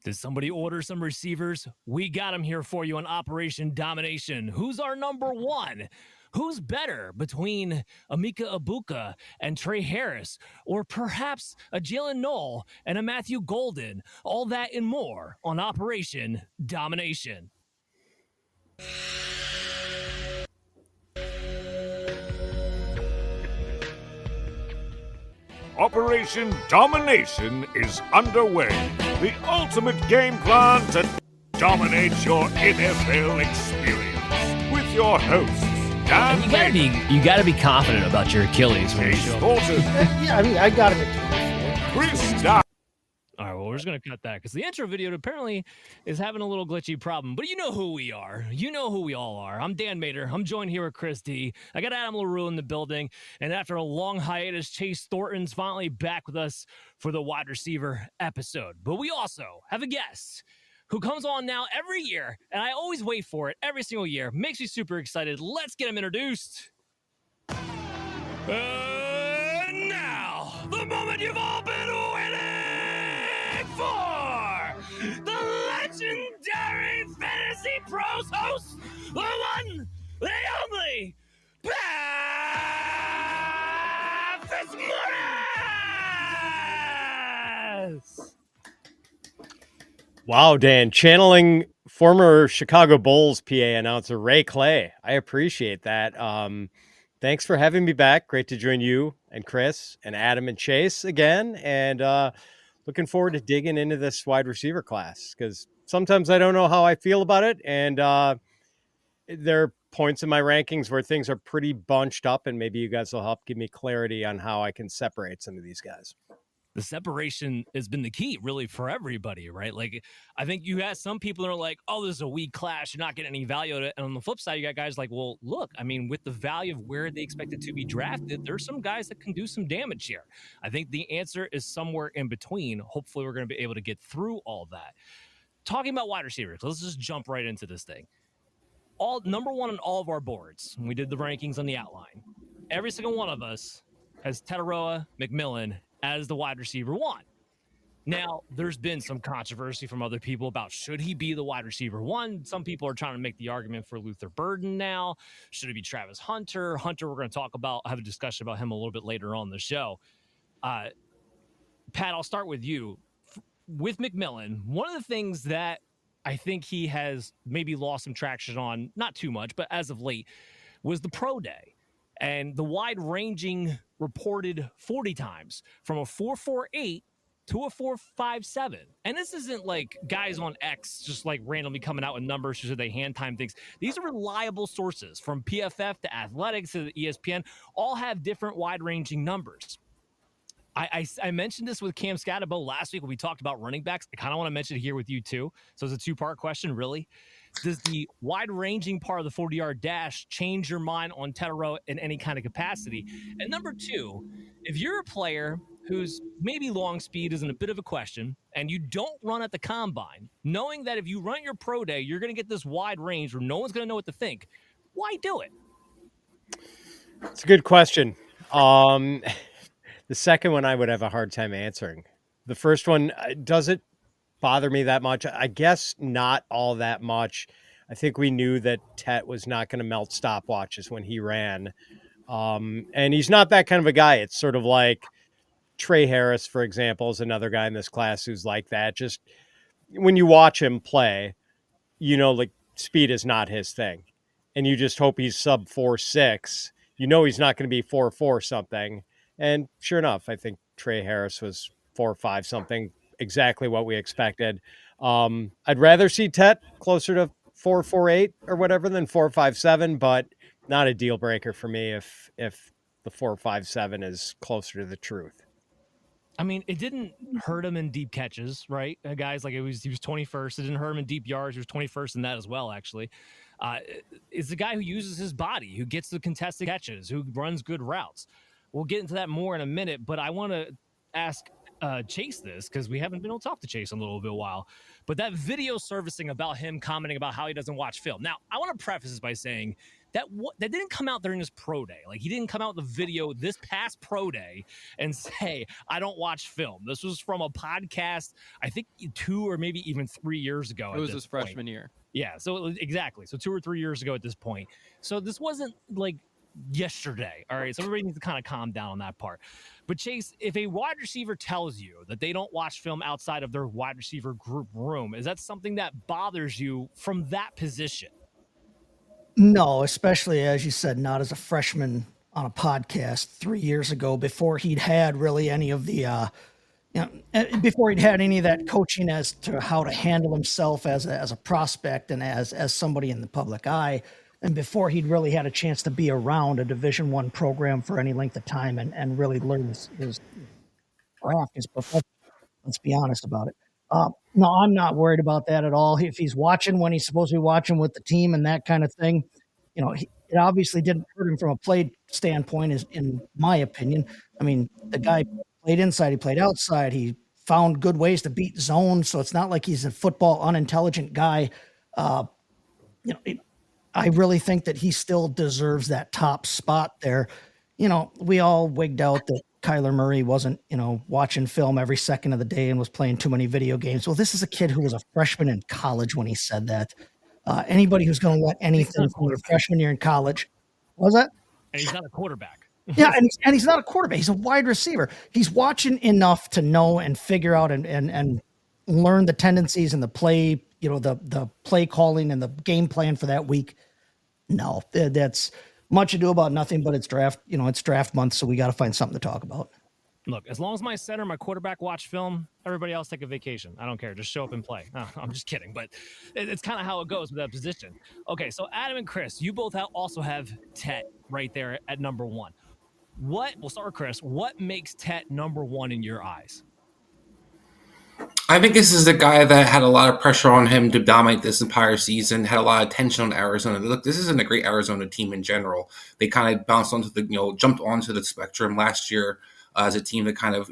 Did somebody order some receivers? We got them here for you on Operation Domination. Who's our number one? Who's better between Emeka Egbuka and Tre Harris? Or perhaps a Jalin Noel and a Matthew Golden? All that and more on Operation Domination. Operation Domination is underway. The ultimate game plan to dominate your NFL experience. With your hosts, Dan You gotta be confident about your Achilles when you Chase show up. Thornton, Yeah, I mean, I got him. Chris Dow. All right, well, we're just going to cut that because the intro video apparently is having a little glitchy problem. But you know who we are. You know who we all are. I'm Dan Mater. I'm joined here with Chris D. I got Adam LaRue in the building. And after a long hiatus, Chase Thornton's finally back with us for the wide receiver episode. But we also have a guest who comes on now every year, and I always wait for it every single year. Makes me super excited. Let's get him introduced. Now, the moment you've all been waiting for, the legendary Fantasy Pros host, the one, the only, Bech Fitzmaurice! Wow, Dan, channeling former Chicago Bulls PA announcer Ray Clay. I appreciate that. Thanks for having me back. Great to join you and Chris and Adam and Chase again. And looking forward to digging into this wide receiver class because sometimes I don't know how I feel about it. And there are points in my rankings where things are pretty bunched up, and maybe you guys will help give me clarity on how I can separate some of these guys. The separation has been the key really for everybody, right? Like, I think you have some people that are like, oh, this is a weak class. You're not getting any value out of it. And on the flip side, you got guys like, well, look, I mean, with the value of where they expected to be drafted, there's some guys that can do some damage here. I think the answer is somewhere in between. Hopefully we're going to be able to get through all that. Talking about wide receivers, let's just jump right into this thing. Number one on all of our boards, when we did the rankings on the outline, every single one of us has Teteroa McMillan as the wide receiver one. Now, there's been some controversy from other people about should he be the wide receiver one. Some people are trying to make the argument for Luther Burden now. Should it be Travis Hunter? Hunter, we're going to have a discussion about him a little bit later on the show. Pat, I'll start with you. With McMillan, one of the things that I think he has maybe lost some traction on, not too much, but as of late, was the pro day. And the wide-ranging reported 40 times from a 4.48 to a 4.57. And this isn't like guys on X just like randomly coming out with numbers so they hand time things. These are reliable sources from PFF to Athletics to the ESPN, all have different wide-ranging numbers. I mentioned this with Cam Scatabo last week when we talked about running backs. I kind of want to mention it here with you too. So it's a two-part question, really. Does the wide-ranging part of the 40-yard dash change your mind on Teteroa in any kind of capacity? And number two, if you're a player whose maybe long speed isn't a bit of a question and you don't run at the combine, knowing that if you run your pro day, you're going to get this wide range where no one's going to know what to think, why do it? It's a good question. The second one I would have a hard time answering. The first one, does it bother me that much? I guess not all that much. I think we knew that Tet was not going to melt stopwatches when he ran. And he's not that kind of a guy. It's sort of like Tre Harris, for example, is another guy in this class who's like that. Just when you watch him play, you know, like speed is not his thing. And you just hope he's sub 4.6. You know he's not going to be 4.4 something. And sure enough, I think Tre Harris was 4.5 something, exactly what we expected. I'd rather see Tet closer to 4.48 or whatever than 4.57, but not a deal breaker for me if the 4.57 is closer to the truth. I mean, it didn't hurt him in deep catches, right? Guys, like he was 21st. It didn't hurt him in deep yards. He was 21st in that as well, actually. It's a guy who uses his body, who gets the contested catches, who runs good routes. We'll get into that more in a minute, but I want to ask Chase this because we haven't been able to talk to Chase in a little bit while. But that video servicing about him commenting about how he doesn't watch film. Now, I want to preface this by saying that didn't come out during his pro day. Like, he didn't come out with a video this past pro day and say, I don't watch film. This was from a podcast, I think 2 or maybe even 3 years ago. It was his freshman year. Yeah, so exactly. So 2 or 3 years ago at this point. So this wasn't like yesterday. All right. So everybody needs to kind of calm down on that part. But Chase, if a wide receiver tells you that they don't watch film outside of their wide receiver group room, is that something that bothers you from that position? No, especially as you said, not as a freshman on a podcast 3 years ago before he'd had really any of the before he'd had any of that coaching as to how to handle himself as a prospect and as somebody in the public eye, and before he'd really had a chance to be around a Division I program for any length of time and really learn his craft, his profession. Let's be honest about it. No, I'm not worried about that at all. If he's watching when he's supposed to be watching with the team and that kind of thing, it obviously didn't hurt him from a play standpoint, is in my opinion. I mean, the guy played inside, he played outside, he found good ways to beat zone, so it's not like he's a football unintelligent guy. I really think that he still deserves that top spot there. We all wigged out that Kyler Murray wasn't, watching film every second of the day and was playing too many video games. Well, this is a kid who was a freshman in college when he said that. Anybody who's going to let anything from your freshman year in college, was that? And he's not a quarterback. Yeah, and he's not a quarterback. He's a wide receiver. He's watching enough to know and figure out and learn the tendencies and the play, the play calling and the game plan for that week. No, that's much ado about nothing, but it's draft month, so we got to find something to talk about. Look, as long as my center, my quarterback watch film, everybody else take a vacation. I don't care. Just show up and play. No, I'm just kidding, but it's kind of how it goes with that position. Okay, so Adam and Chris, you both also have Tet right there at number 1. We'll start with Chris. What makes Tet number 1 in your eyes? I think this is a guy that had a lot of pressure on him to dominate this entire season, had a lot of tension on Arizona. Look, this isn't a great Arizona team in general. They kind of bounced onto jumped onto the spectrum last year as a team that kind of,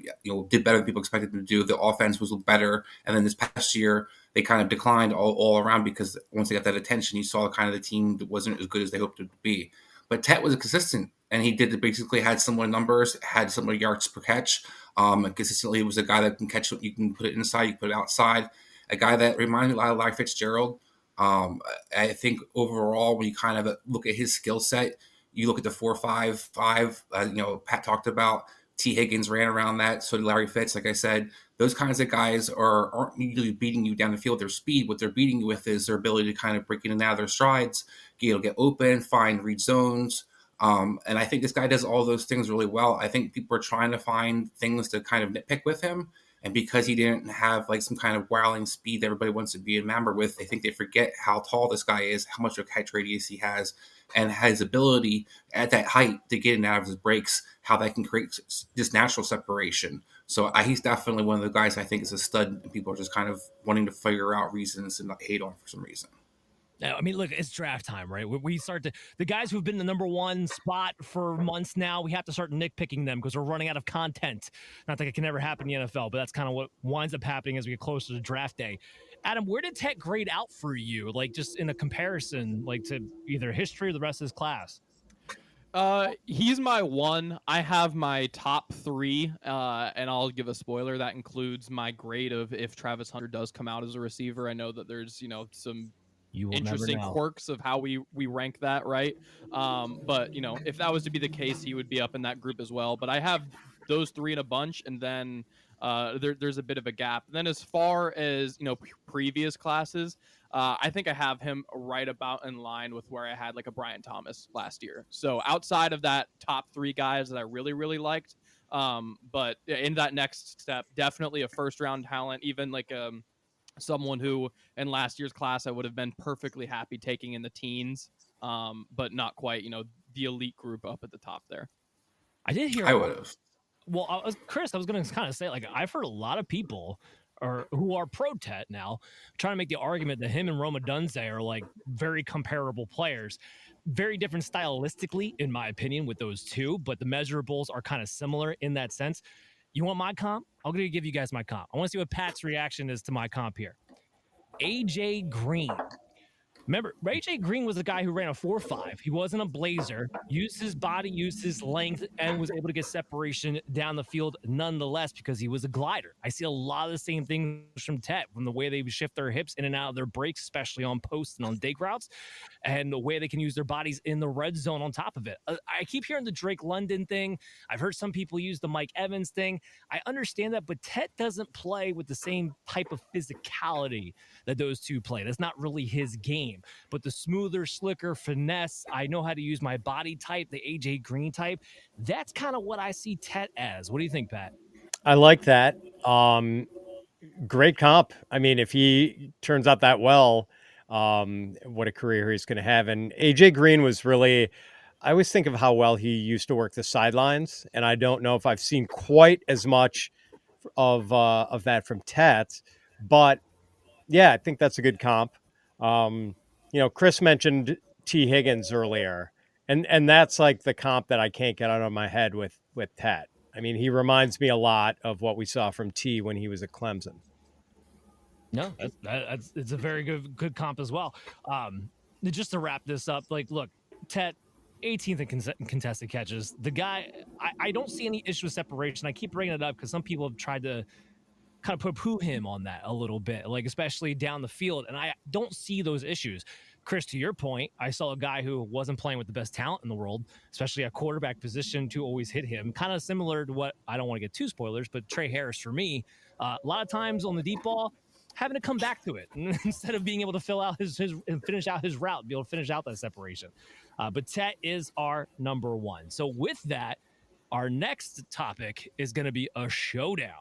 did better than people expected them to do. The offense was better. And then this past year, they kind of declined all around because once they got that attention, you saw kind of the team that wasn't as good as they hoped it to be. But Tet was consistent, and he basically had similar numbers, had similar yards per catch. And consistently, was a guy that can catch. You can put it inside, you can put it outside. A guy that reminded me a lot of Larry Fitzgerald. I think overall, when you kind of look at his skill set, you look at the 4.55. Pat talked about. T. Higgins ran around that. So did Larry Fitz. Like I said, those kinds of guys aren't usually beating you down the field. Their speed, what they're beating you with is their ability to kind of break in and out of their strides, get open, read zones. And I think this guy does all those things really well. I think people are trying to find things to kind of nitpick with him. And because he didn't have like some kind of wowing speed that everybody wants to be enamored with, I think they forget how tall this guy is, how much of a catch radius he has, and his ability at that height to get in and out of his breaks, how that can create this natural separation. So he's definitely one of the guys I think is a stud, and people are just kind of wanting to figure out reasons and not hate on for some reason. No, I mean, look, it's draft time, right? We start the guys who've been in the number 1 spot for months now, we have to start nitpicking them because we're running out of content. Not that it can never happen in the NFL, but that's kind of what winds up happening as we get closer to draft day. Adam, where did Tet grade out for you? Like, just in a comparison, like to either history or the rest of his class? He's my 1. I have my top 3, and I'll give a spoiler. That includes my grade of if Travis Hunter does come out as a receiver. I know that there's, some interesting quirks of how we rank that, right? But if that was to be the case, he would be up in that group as well. But I have those 3 in a bunch, and then there's a bit of a gap. And then as far as previous classes, I think I have him right about in line with where I had like a Brian Thomas last year. So outside of that top 3 guys that I really, really liked, but in that next step, definitely a first round talent, even like someone who in last year's class I would have been perfectly happy taking in the teens, but not quite, the elite group up at the top there. I did hear. I would have. Well, Chris, I was going to kind of say, like, I've heard a lot of people who are pro Tet now trying to make the argument that him and Odunze are like very comparable players. Very different stylistically, in my opinion, with those two, but the measurables are kind of similar in that sense. You want my comp? I'm going to give you guys my comp. I want to see what Pat's reaction is to my comp here. AJ Green. Remember, AJ Green was the guy who ran a 4.5. He wasn't a blazer, used his body, used his length, and was able to get separation down the field nonetheless because he was a glider. I see a lot of the same things from Tet, from the way they shift their hips in and out of their breaks, especially on posts and on dig routes, and the way they can use their bodies in the red zone on top of it. I keep hearing the Drake London thing. I've heard some people use the Mike Evans thing. I understand that, but Tet doesn't play with the same type of physicality that those two play. That's not really his game. But the smoother, slicker finesse, I know how to use my body type, the AJ Green type. That's kind of what I see Tet as. What do you think, Pat? I like that. Great comp. I mean, if he turns out that well, what a career he's going to have. And AJ Green was really, I always think of how well he used to work the sidelines, and I don't know if I've seen quite as much of that from Tet, but yeah, I think that's a good comp. Chris mentioned T. Higgins earlier, and that's like the comp that I can't get out of my head with Tet. I mean, he reminds me a lot of what we saw from T when he was at Clemson. No, it's a very good comp as well. Just to wrap this up, like, look, Tet, 18th in contested catches. The guy, I don't see any issue with separation. I keep bringing it up because some people have tried to kind of poo-poo him on that a little bit, like especially down the field, and I don't see those issues. Chris, to your point, I saw a guy who wasn't playing with the best talent in the world, especially a quarterback position, to always hit him. Kind of similar to what, I don't want to get too spoilers, but Tre Harris for me, a lot of times on the deep ball, having to come back to it instead of being able to fill out his finish out his route, be able to finish out that separation. But Tet is our number one. So with that, our next topic is going to be a showdown.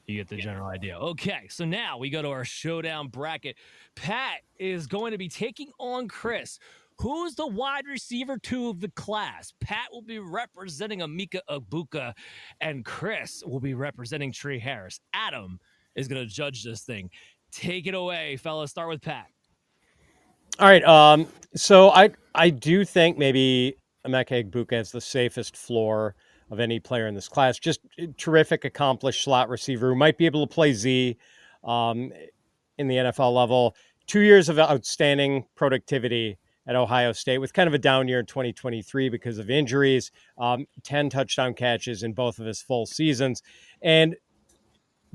You get the general idea. Okay, so now we go to our showdown bracket. Pat is going to be taking on Chris. Who's the wide receiver 2 of the class? Pat will be representing Emeka Egbuka, and Chris will be representing Tre Harris. Adam is going to judge this thing. Take it away, fellas. Start with Pat. All right. So I do think maybe Emeka Egbuka has the safest floor of any player in this class. Just terrific, accomplished slot receiver who might be able to play Z in the NFL level. 2 years of outstanding productivity at Ohio State with kind of a down year in 2023 because of injuries, 10 touchdown catches in both of his full seasons. And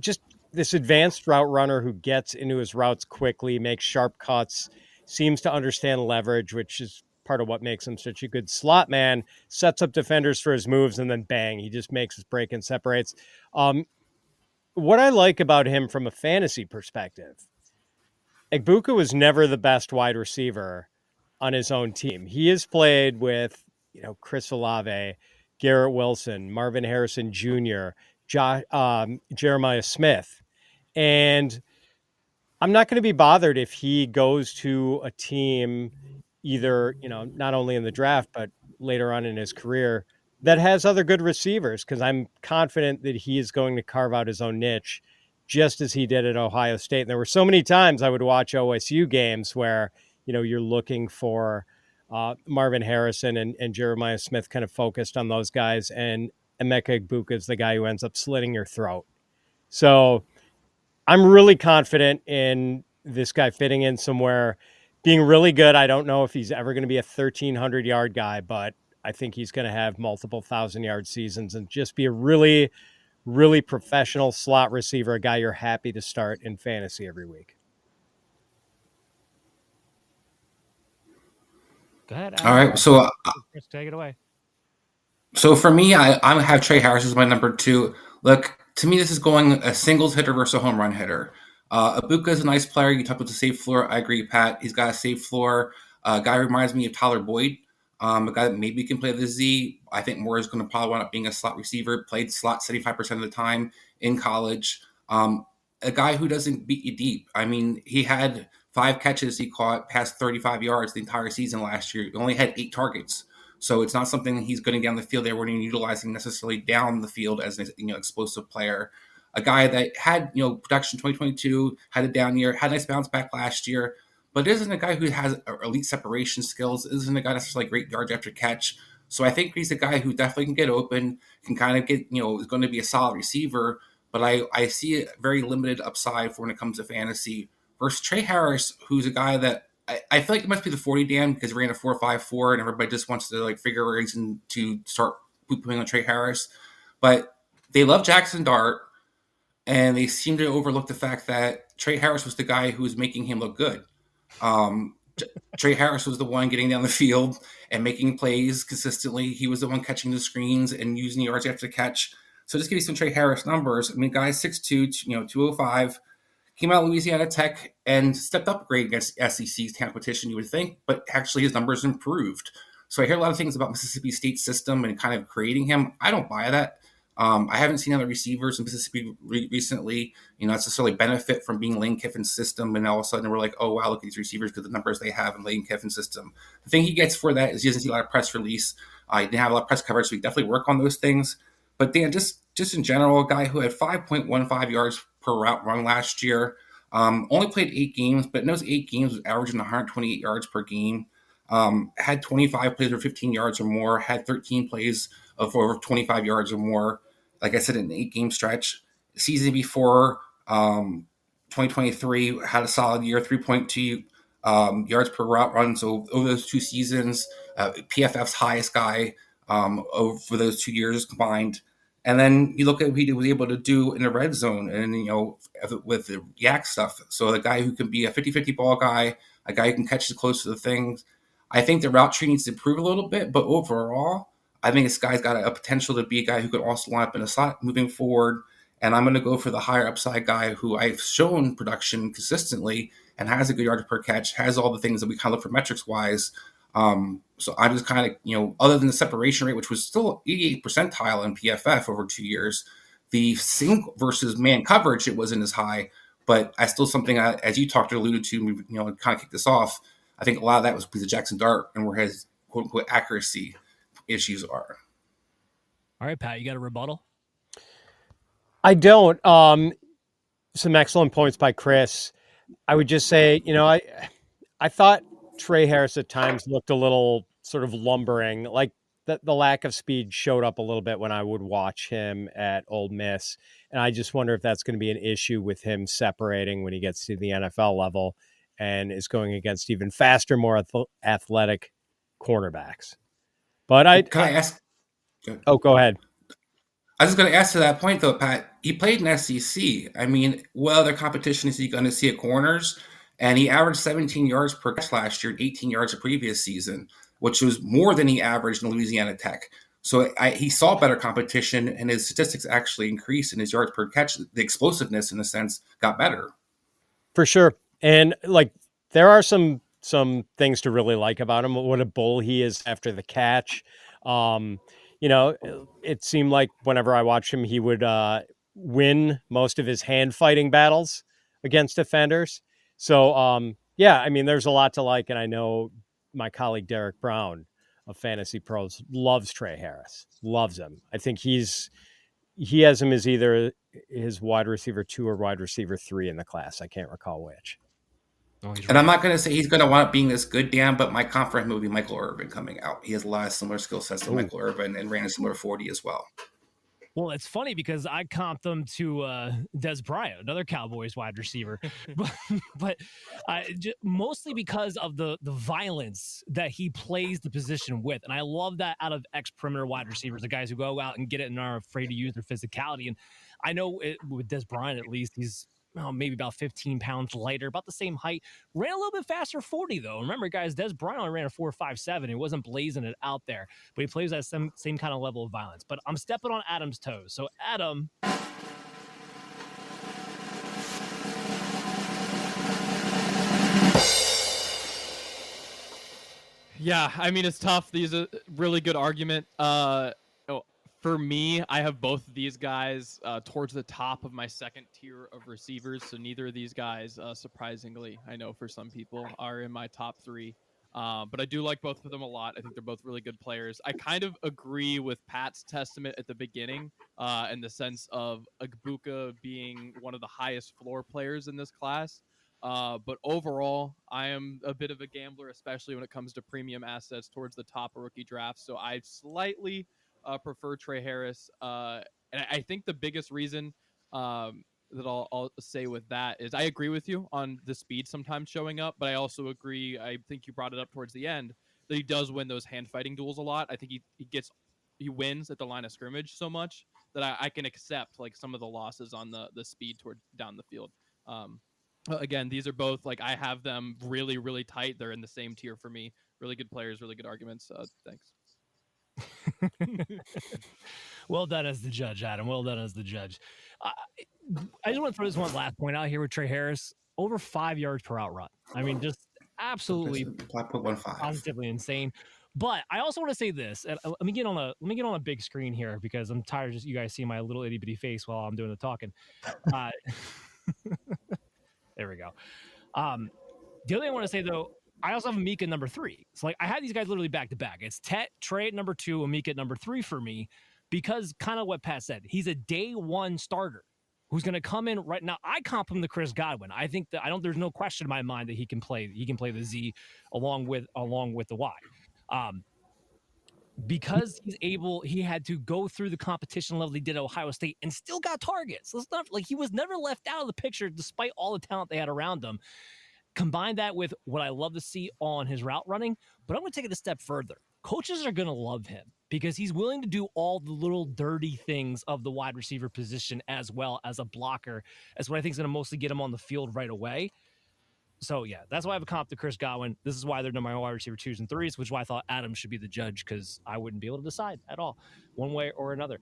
just this advanced route runner who gets into his routes quickly, makes sharp cuts, seems to understand leverage, which is part of what makes him such a good slot man, sets up defenders for his moves, and then bang, he just makes his break and separates. What I like about him from a fantasy perspective, Egbuka was never the best wide receiver on his own team. He has played with, Chris Olave, Garrett Wilson, Marvin Harrison Jr., Jeremiah Smith. And I'm not going to be bothered if he goes to a team either, not only in the draft, but later on in his career that has other good receivers, because I'm confident that he is going to carve out his own niche just as he did at Ohio State. And there were so many times I would watch OSU games where, you're looking for Marvin Harrison and Jeremiah Smith kind of focused on those guys. And Emeka Egbuka is the guy who ends up slitting your throat. So I'm really confident in this guy fitting in somewhere, being really good. I don't know if he's ever going to be a 1,300-yard guy, but I think he's going to have multiple 1,000-yard seasons and just be a really, really professional slot receiver, a guy you're happy to start in fantasy every week. Go ahead, Adam. All right, so Chris, take it away. So for me, I have Tre Harris as my number 2. Look, to me, this is going a singles hitter versus a home run hitter. Egbuka is a nice player. You talked about the safe floor. I agree, Pat. He's got a safe floor. Guy reminds me of Tyler Boyd, a guy that maybe can play the Z. I think Moore is going to probably wind up being a slot receiver. Played slot 75% of the time in college. A guy who doesn't beat you deep. I mean, he had 5 catches he caught past 35 yards the entire season last year. He only had 8 targets. So it's not something that he's going down the field they weren't even utilizing necessarily down the field as an explosive player. A guy that had production 2022, had a down year, had a nice bounce back last year, but isn't a guy who has elite separation skills. Isn't a guy that's just like great yards after catch. So I think he's a guy who definitely can get open, can kind of get, is going to be a solid receiver. But I see a very limited upside for when it comes to fantasy versus Tre Harris, who's a guy that I feel like it must be the 40 Dan because he ran a 4.54 and everybody just wants to figure a reason to start pooping on Tre Harris. But they love Jackson Dart, and they seem to overlook the fact that Tre Harris was the guy who was making him look good. Tre Harris was the one getting down the field and making plays consistently. He was the one catching the screens and using the yards after the catch. So just give you some Tre Harris numbers. I mean, guy 6'2", 205, came out of Louisiana Tech and stepped up a grade against SEC's competition, you would think, but actually his numbers improved. So I hear a lot of things about Mississippi State's system and kind of creating him. I don't buy that. I haven't seen other receivers in Mississippi recently, necessarily benefit from being Lane Kiffin's system. And all of a sudden we're like, oh, wow, look at these receivers because the numbers they have in Lane Kiffin's system. The thing he gets for that is he doesn't see a lot of press release. He didn't have a lot of press coverage, so he definitely work on those things. But Dan, just in general, a guy who had 5.15 yards per route run last year, only played 8 games, but in those 8 games was averaging 128 yards per game. Had 25 plays over 15 yards or more, had 13 plays of over 25 yards or more. Like I said, in an 8-game stretch. The season before 2023 had a solid year, 3.2 yards per route run. So over those 2 seasons, PFF's highest guy for those 2 years combined. And then you look at what he was able to do in the red zone and, with the yak stuff. So the guy who can be a 50-50 ball guy, a guy who can catch close to the things. I think the route tree needs to improve a little bit, but overall, I think this guy's got a potential to be a guy who could also line up in a slot moving forward. And I'm going to go for the higher upside guy who I've shown production consistently and has a good yard per catch, has all the things that we kind of look for metrics wise. So I just kind of, other than the separation rate, which was still 88th percentile in PFF over 2 years, the single versus man coverage, it wasn't as high, but I still something, as you alluded to, kind of kick this off. I think a lot of that was because of Jackson Dart and where his quote unquote accuracy issues are. All right, Pat, you got a rebuttal? I don't. Some excellent points by Chris. I would just say, I thought Tre Harris at times looked a little sort of lumbering, like the lack of speed showed up a little bit when I would watch him at Ole Miss. And I just wonder if that's going to be an issue with him separating when he gets to the NFL level and is going against even faster, more athletic cornerbacks. But Can I ask? Oh, go ahead. I was just going to ask to that point, though, Pat. He played in SEC. I mean, what other competition is he going to see at corners? And he averaged 17 yards per catch last year, 18 yards the previous season, which was more than he averaged in Louisiana Tech. So he saw better competition, and his statistics actually increased, and his yards per catch, the explosiveness, in a sense, got better. For sure. And there are some things to really like about him. What a bull he is after the catch. It seemed like whenever I watched him, he would win most of his hand fighting battles against defenders. So, there's a lot to like. And I know my colleague Derek Brown of Fantasy Pros loves Tre Harris, loves him. I think he has him as either his wide receiver 2 or wide receiver 3 in the class. I can't recall which. And I'm not going to say he's going to wind up being this good, Dan, but my comp for him would be Michael Irvin coming out. He has a lot of similar skill sets to Michael Irvin and ran a similar 40 as well. Well, it's funny because I comped them to Des Bryant, another Cowboys wide receiver, but mostly because of the violence that he plays the position with. And I love that out of ex-perimeter wide receivers, the guys who go out and get it and are afraid to use their physicality. And I know with Des Bryant, at least, he's maybe about 15 pounds lighter, about the same height. Ran a little bit faster 40, though. Remember, guys, Des Bryant only ran a 4.57. He wasn't blazing it out there, but he plays that same kind of level of violence. But I'm stepping on Adam's toes. So, Adam. Yeah, I mean, it's tough. These are really good argument. For me, I have both of these guys towards the top of my second tier of receivers. So neither of these guys, surprisingly, I know for some people, are in my top 3. But I do like both of them a lot. I think they're both really good players. I kind of agree with Pat's testament at the beginning in the sense of Egbuka being one of the highest floor players in this class. But overall, I am a bit of a gambler, especially when it comes to premium assets towards the top of rookie drafts. So I slightly prefer Tre Harris. And I think the biggest reason that I'll say with that is I agree with you on the speed sometimes showing up, but I also agree. I think you brought it up towards the end that he does win those hand fighting duels a lot. I think he wins at the line of scrimmage so much that I can accept like some of the losses on the speed toward down the field. Again, these are both like I have them really, really tight. They're in the same tier for me. Really good players, really good arguments. Thanks. Well done as the judge, Adam. Well done as the judge. I just want to throw this one last point out here with Tre Harris. Over 5 yards per out run. I mean, just absolutely 5.15. positively insane. But I also want to say this. And let me get on a big screen here because I'm tired of just you guys seeing my little itty bitty face while I'm doing the talking. There we go. The other thing I want to say though, I also have Emeka number 3. So like I had these guys literally back to back. It's Tre at number 2, Emeka at number 3 for me, because kind of what Pat said. He's a day one starter who's going to come in right now. I comp him to Chris Godwin. I think that there's no question in my mind that he can play the Z along with the Y. Because he had to go through the competition level he did at Ohio State and still got targets. It's not like he was never left out of the picture despite all the talent they had around him. Combine that with what I love to see on his route running, but I'm going to take it a step further. Coaches are going to love him because he's willing to do all the little dirty things of the wide receiver position as well as a blocker. That's what I think is going to mostly get him on the field right away. So, yeah, that's why I have a comp to Chris Godwin. This is why they're my wide receiver 2s and 3s, which is why I thought Adam should be the judge because I wouldn't be able to decide at all one way or another.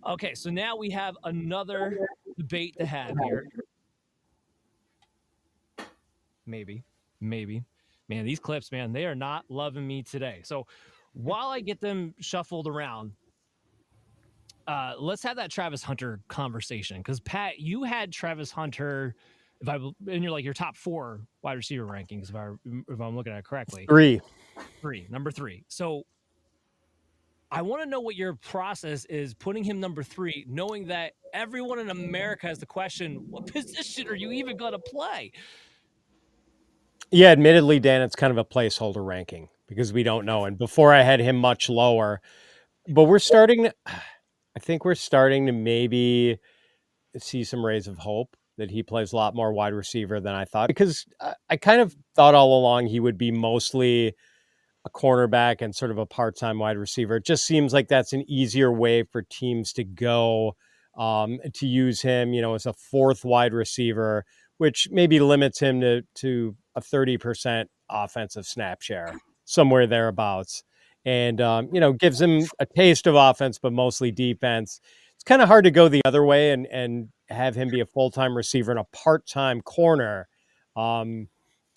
Okay, so now we have another debate to have here. Maybe. Man, these clips, man, they are not loving me today. So while I get them shuffled around, let's have that Travis Hunter conversation. Because, Pat, you had Travis Hunter in your top 4 wide receiver rankings, if I'm looking at it correctly. Number 3. So I want to know what your process is putting him number 3, knowing that everyone in America has the question, what position are you even going to play? Yeah, admittedly, Dan, it's kind of a placeholder ranking because we don't know. And before I had him much lower, but I think we're starting to maybe see some rays of hope that he plays a lot more wide receiver than I thought, because I kind of thought all along he would be mostly a cornerback and sort of a part-time wide receiver. It just seems like that's an easier way for teams to go, to use him, as a 4th wide receiver, which maybe limits him to a 30% offensive snap share, somewhere thereabouts. And, gives him a taste of offense, but mostly defense. It's kind of hard to go the other way and have him be a full-time receiver and a part-time corner. And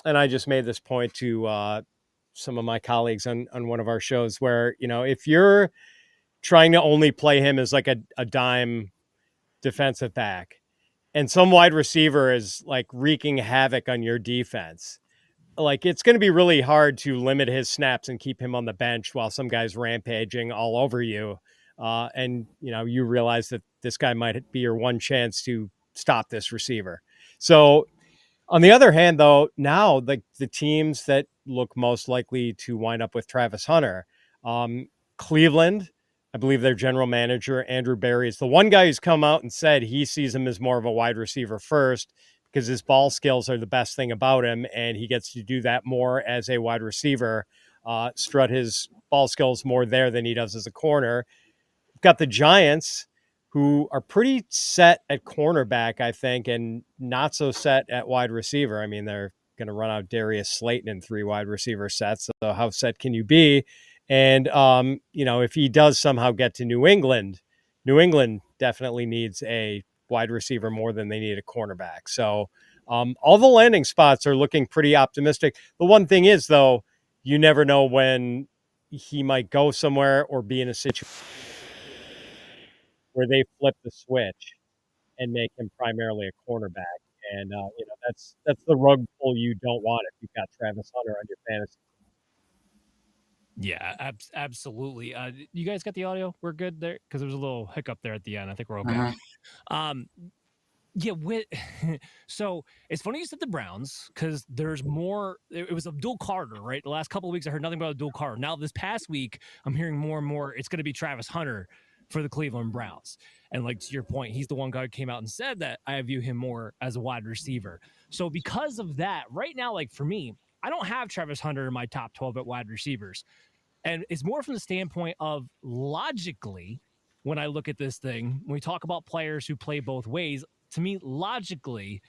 I just made this point to some of my colleagues on one of our shows where, if you're trying to only play him as like a dime defensive back and some wide receiver is like wreaking havoc on your defense, like it's going to be really hard to limit his snaps and keep him on the bench while some guy's rampaging all over you. And you realize that this guy might be your one chance to stop this receiver. So on the other hand, though, now the teams that look most likely to wind up with Travis Hunter, Cleveland, I believe their general manager, Andrew Berry, is the one guy who's come out and said he sees him as more of a wide receiver first because his ball skills are the best thing about him, and he gets to do that more as a wide receiver, strut his ball skills more there than he does as a corner. We've got the Giants, who are pretty set at cornerback, I think, and not so set at wide receiver. I mean, they're going to run out Darius Slayton in 3 wide receiver sets. So how set can you be? And, if he does somehow get to New England definitely needs a wide receiver more than they need a cornerback. So all the landing spots are looking pretty optimistic. The one thing is, though, you never know when he might go somewhere or be in a situation where they flip the switch and make him primarily a cornerback. And, that's the rug pull you don't want if you've got Travis Hunter on your fantasy. Yeah, absolutely. You guys got the audio? We're good there? Because there was a little hiccup there at the end. I think we're okay. Yeah, so it's funny you said the Browns because there's more. It was Abdul Carter, right? The last couple of weeks I heard nothing about Abdul Carter. Now this past week I'm hearing more and more. It's going to be Travis Hunter for the Cleveland Browns. And like to your point, he's the one guy who came out and said that I view him more as a wide receiver. So because of that, right now, like for me, I don't have Travis Hunter in my top 12 at wide receivers. And it's more from the standpoint of logically, when I look at this thing, when we talk about players who play both ways, to me, logically,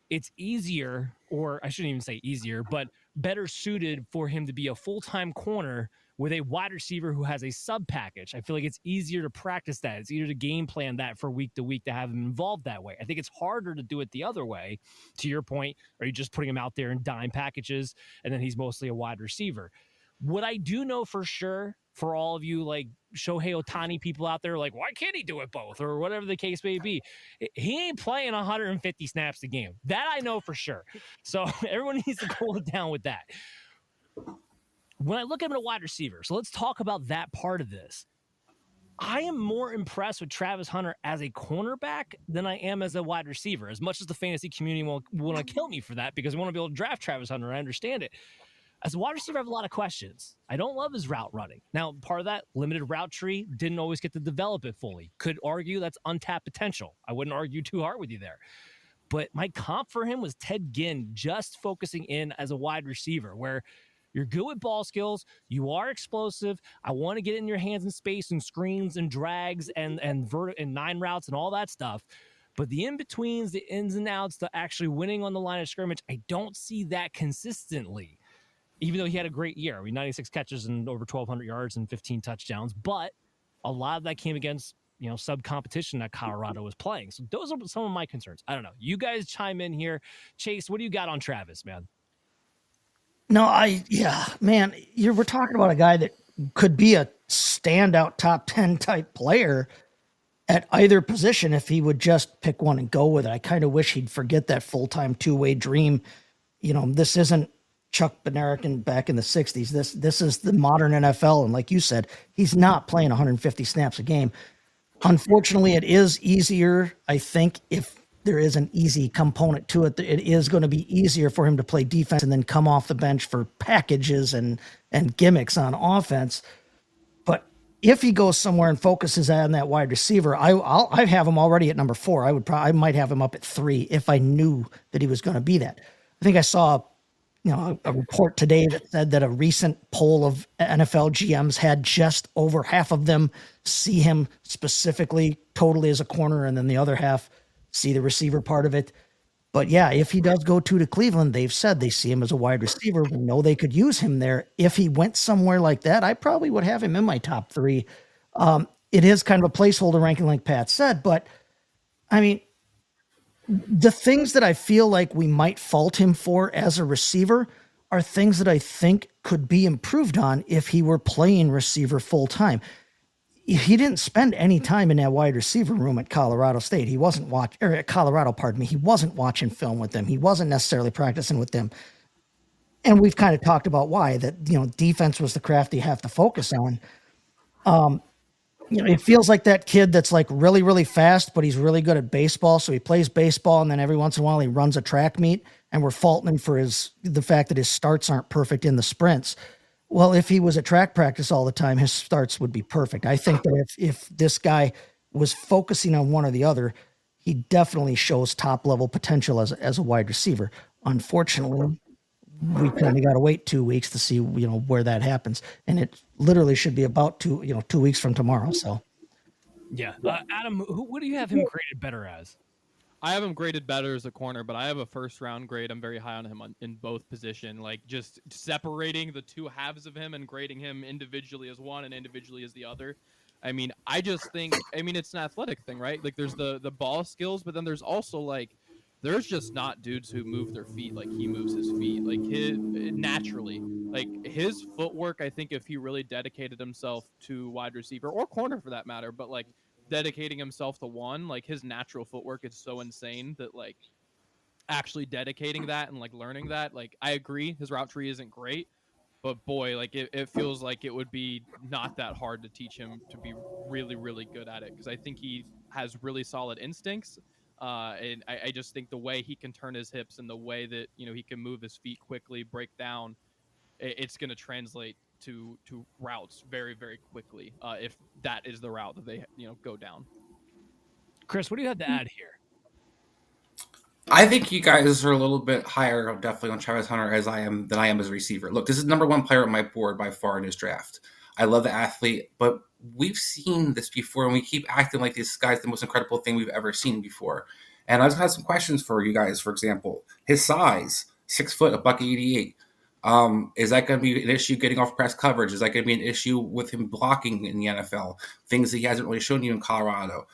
it's easier, or I shouldn't even say easier, but better suited for him to be a full-time corner with a wide receiver who has a sub package. I feel like it's easier to practice that. It's easier to game plan that for week to week to have him involved that way. I think it's harder to do it the other way. To your point, are you just putting him out there in dime packages and then he's mostly a wide receiver? What I do know for sure, for all of you like Shohei Ohtani people out there, like, why can't he do it both or whatever the case may be? He ain't playing 150 snaps a game. That I know for sure. So everyone needs to cool it down with that. When I look at him at a wide receiver, so let's talk about that part of this. I am more impressed with Travis Hunter as a cornerback than I am as a wide receiver, as much as the fantasy community will want to kill me for that because I want to be able to draft Travis Hunter. I understand it. As a wide receiver, I have a lot of questions. I don't love his route running. Now, part of that limited route tree didn't always get to develop it fully. Could argue that's untapped potential. I wouldn't argue too hard with you there. But my comp for him was Ted Ginn just focusing in as a wide receiver where you're good with ball skills. You are explosive. I want to get in your hands in space and screens and drags and nine routes and all that stuff. But the in-betweens, the ins and outs, the actually winning on the line of scrimmage, I don't see that consistently. Even though he had a great year. 96 catches and over 1,200 yards and 15 touchdowns. But a lot of that came against, sub-competition that Colorado was playing. So those are some of my concerns. I don't know. You guys chime in here. Chase, what do you got on Travis, man? No, man, we're talking about a guy that could be a standout top 10 type player at either position if he would just pick one and go with it. I kind of wish he'd forget that full-time two-way dream. This isn't Chuck Bednarik back in the 60s. This is the modern NFL. And like you said, he's not playing 150 snaps a game. Unfortunately, it is easier. I think if there is an easy component to it, it is going to be easier for him to play defense and then come off the bench for packages and gimmicks on offense. But if he goes somewhere and focuses on that wide receiver, I have him already at number 4. I might have him up at 3 if I knew that he was going to be that. I think I saw a report today that said that a recent poll of NFL GMs had just over half of them see him specifically totally as a corner, and then the other half see the receiver part of it. But yeah, if he does go to Cleveland, they've said they see him as a wide receiver. We know they could use him there. If he went somewhere like that, I probably would have him in my top 3. It is kind of a placeholder ranking, like Pat said, but I mean, the things that I feel like we might fault him for as a receiver are things that I think could be improved on if he were playing receiver full time. He didn't spend any time in that wide receiver room at Colorado State. He wasn't at Colorado, pardon me. He wasn't watching film with them. He wasn't necessarily practicing with them. And we've kind of talked about why that, defense was the craft you have to focus on. It feels like that kid that's like really, really fast, but he's really good at baseball. So he plays baseball, and then every once in a while he runs a track meet, and we're faulting him for the fact that his starts aren't perfect in the sprints. Well, if he was at track practice all the time, his starts would be perfect. I think that if this guy was focusing on one or the other, he definitely shows top level potential as a wide receiver. Unfortunately, we kind of got to wait 2 weeks to see, where that happens. And it literally should be about 2 weeks from tomorrow. So, yeah. Adam, what do you have him graded better as? I have him graded better as a corner, but I have a first round grade. I'm very high on him in both position, like just separating the two halves of him and grading him individually as one and individually as the other. I mean, I just think, it's an athletic thing, right? Like there's the ball skills, but then there's also like, there's just not dudes who move their feet like he moves his feet, like naturally. Like his footwork, I think if he really dedicated himself to wide receiver or corner for that matter, but like dedicating himself to one, like his natural footwork is so insane that like actually dedicating that and like learning that, like I agree his route tree isn't great, but boy, like it feels like it would be not that hard to teach him to be really, really good at it, because I think he has really solid instincts. And I just think the way he can turn his hips and the way that he can move his feet quickly, break down, it's going to translate to routes very, very quickly if that is the route that they go down. Chris, what do you have to add here? I think you guys are a little bit higher, definitely on Travis Hunter than I am as a receiver. Look, this is number one player on my board by far in this draft. I love the athlete, but we've seen this before, and we keep acting like this guy's the most incredible thing we've ever seen before. And I just had some questions for you guys. For example, his size, 6 foot, $188. Is that going to be an issue getting off press coverage? Is that going to be an issue with him blocking in the NFL? Things that he hasn't really shown you in Colorado.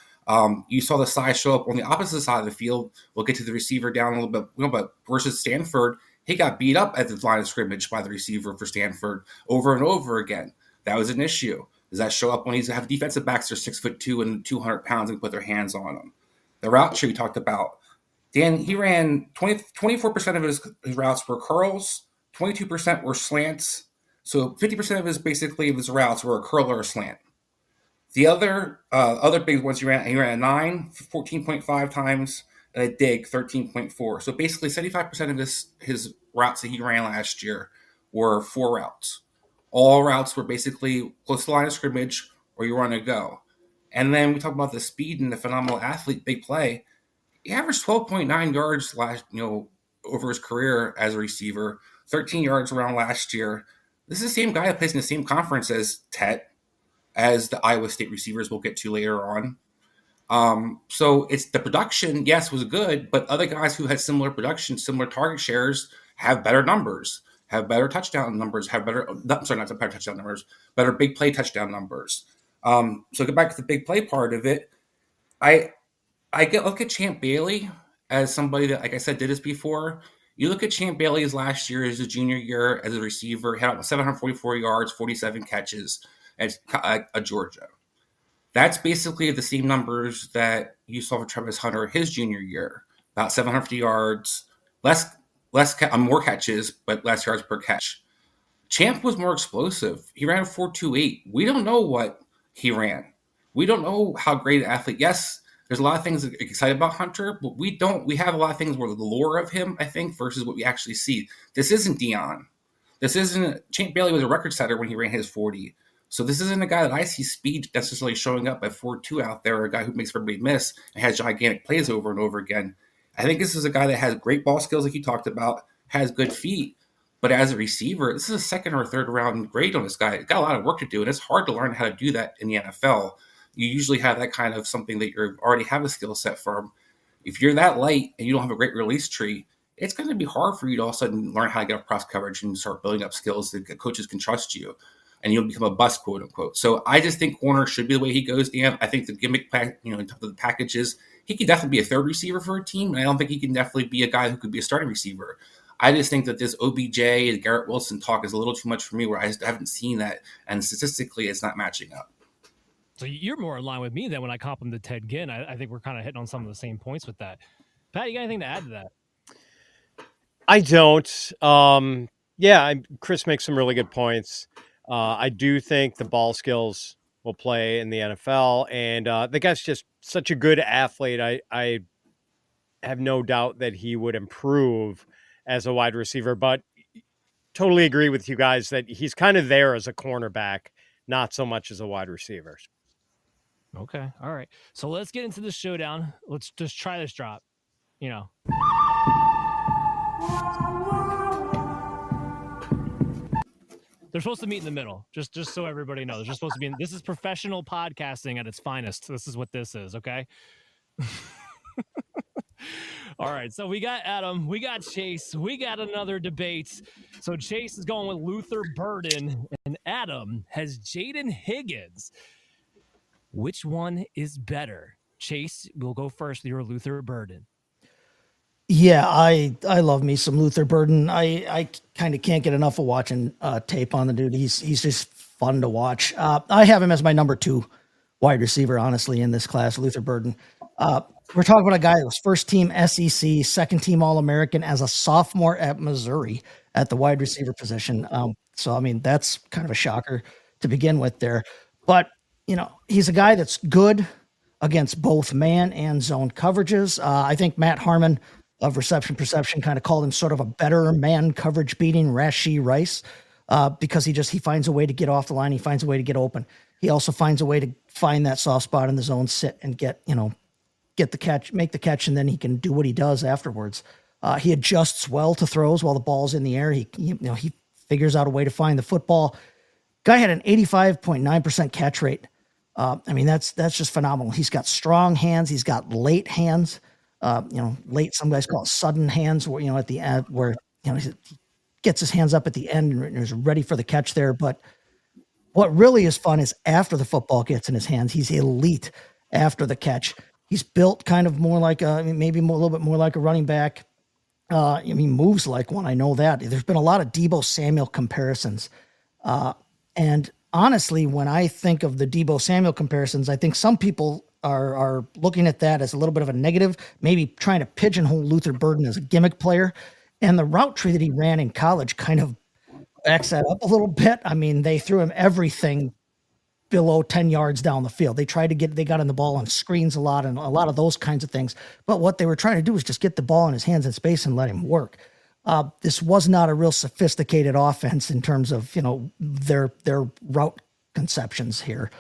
You saw the size show up on the opposite side of the field. We'll get to the receiver down a little bit, but versus Stanford, he got beat up at the line of scrimmage by the receiver for Stanford over and over again. That was an issue. Does that show up when he's have defensive backs that are 6'2" and 200 pounds and put their hands on him? The route tree we talked about. Dan, he ran 24% of his routes were curls, 22% were slants. So 50% of his routes were a curl or a slant. The other big ones he ran a 9, 14.5 times, and a dig, 13.4. So basically 75% of his routes that he ran last year were 4 routes. All routes were basically close to the line of scrimmage or you run a go. And then we talk about the speed and the phenomenal athlete, big play. He averaged 12.9 yards over his career as a receiver, 13 yards around last year. This is the same guy that plays in the same conference as Tet, as the Iowa State receivers we'll get to later on. So it's the production, yes, was good, but other guys who had similar production, similar target shares have better numbers, have better touchdown numbers, better big play touchdown numbers. So get back to the big play part of it. I look at Champ Bailey as somebody that, like I said, did this before. You look at Champ Bailey's last year as a junior year as a receiver, he had 744 yards, 47 catches at Georgia. That's basically the same numbers that you saw for Travis Hunter his junior year, about 750 yards, more catches, but less yards per catch. Champ was more explosive. He ran a 4.28. We don't know what he ran. We don't know how great an athlete. Yes, there's a lot of things excited about Hunter, but we have a lot of things where the lore of him, I think, versus what we actually see. This isn't Deion. Champ Bailey was a record setter when he ran his 40. So this isn't a guy that I see speed necessarily showing up at 4.2 out there, or a guy who makes everybody miss and has gigantic plays over and over again. I think this is a guy that has great ball skills, like you talked about, has good feet, but as a receiver, this is a second or third round grade on this guy. He's got a lot of work to do, and it's hard to learn how to do that in the NFL. You usually have that kind of something that you already have a skill set from. If you're that light and you don't have a great release tree, it's going to be hard for you to all of a sudden learn how to get up cross coverage and start building up skills that coaches can trust you. And you'll become a bust, quote unquote. So I just think corner should be the way he goes, Dan. I think the gimmick pack, in terms of the packages, he could definitely be a third receiver for a team. And I don't think he can definitely be a guy who could be a starting receiver. I just think that this OBJ and Garrett Wilson talk is a little too much for me, where I just haven't seen that. And statistically, it's not matching up. So you're more in line with me than when I comp him to Ted Ginn. I think we're kind of hitting on some of the same points with that. Pat, you got anything to add to that? I don't. Chris makes some really good points. I do think the ball skills will play in the NFL, and the guy's just such a good athlete. I have no doubt that he would improve as a wide receiver, but totally agree with you guys that he's kind of there as a cornerback, not so much as a wide receiver. Okay. All right. So let's get into the showdown. Let's just try this drop. They're supposed to meet in the middle, just so everybody knows. They're supposed to be this is professional podcasting at its finest. This is what this is, okay? All right, so we got Adam, we got Chase, we got another debate. So Chase is going with Luther Burden, and Adam has Jayden Higgins. Which one is better? Chase, we'll go first with your Luther Burden. Yeah, I love me some Luther Burden. I kind of can't get enough of watching tape on the dude. He's just fun to watch. I have him as my number 2 wide receiver, honestly, in this class, Luther Burden. We're talking about a guy that was first team SEC, second team All-American as a sophomore at Missouri at the wide receiver position. So, I mean, that's kind of a shocker to begin with there. But, he's a guy that's good. against both man and zone coverages. I think Matt Harmon of Reception Perception kind of called him sort of a better man coverage beating Rashee Rice because he finds a way to get off the line. He finds a way to get open. He also finds a way to find that soft spot in the zone, sit and get the catch, make the catch, and then he can do what he does afterwards. He adjusts well to throws while the ball's in the air. He figures out a way to find the football. Guy had an 85.9% catch rate. I mean, that's just phenomenal. He's got strong hands. He's got late hands. Late, some guys call it sudden hands, where, at the end, where, he gets his hands up at the end and is ready for the catch there. But what really is fun is after the football gets in his hands, he's elite after the catch. He's built kind of more like a little bit more like a running back. He moves like one. I know that. There's been a lot of Deebo Samuel comparisons. And honestly, when I think of the Deebo Samuel comparisons, I think some people are looking at that as a little bit of a negative, maybe trying to pigeonhole Luther Burden as a gimmick player. And the route tree that he ran in college kind of backs that up a little bit. I mean, they threw him everything below 10 yards down the field. They got in the ball on screens a lot and a lot of those kinds of things. But what they were trying to do was just get the ball in his hands in space and let him work. This was not a real sophisticated offense in terms of, their route conceptions here.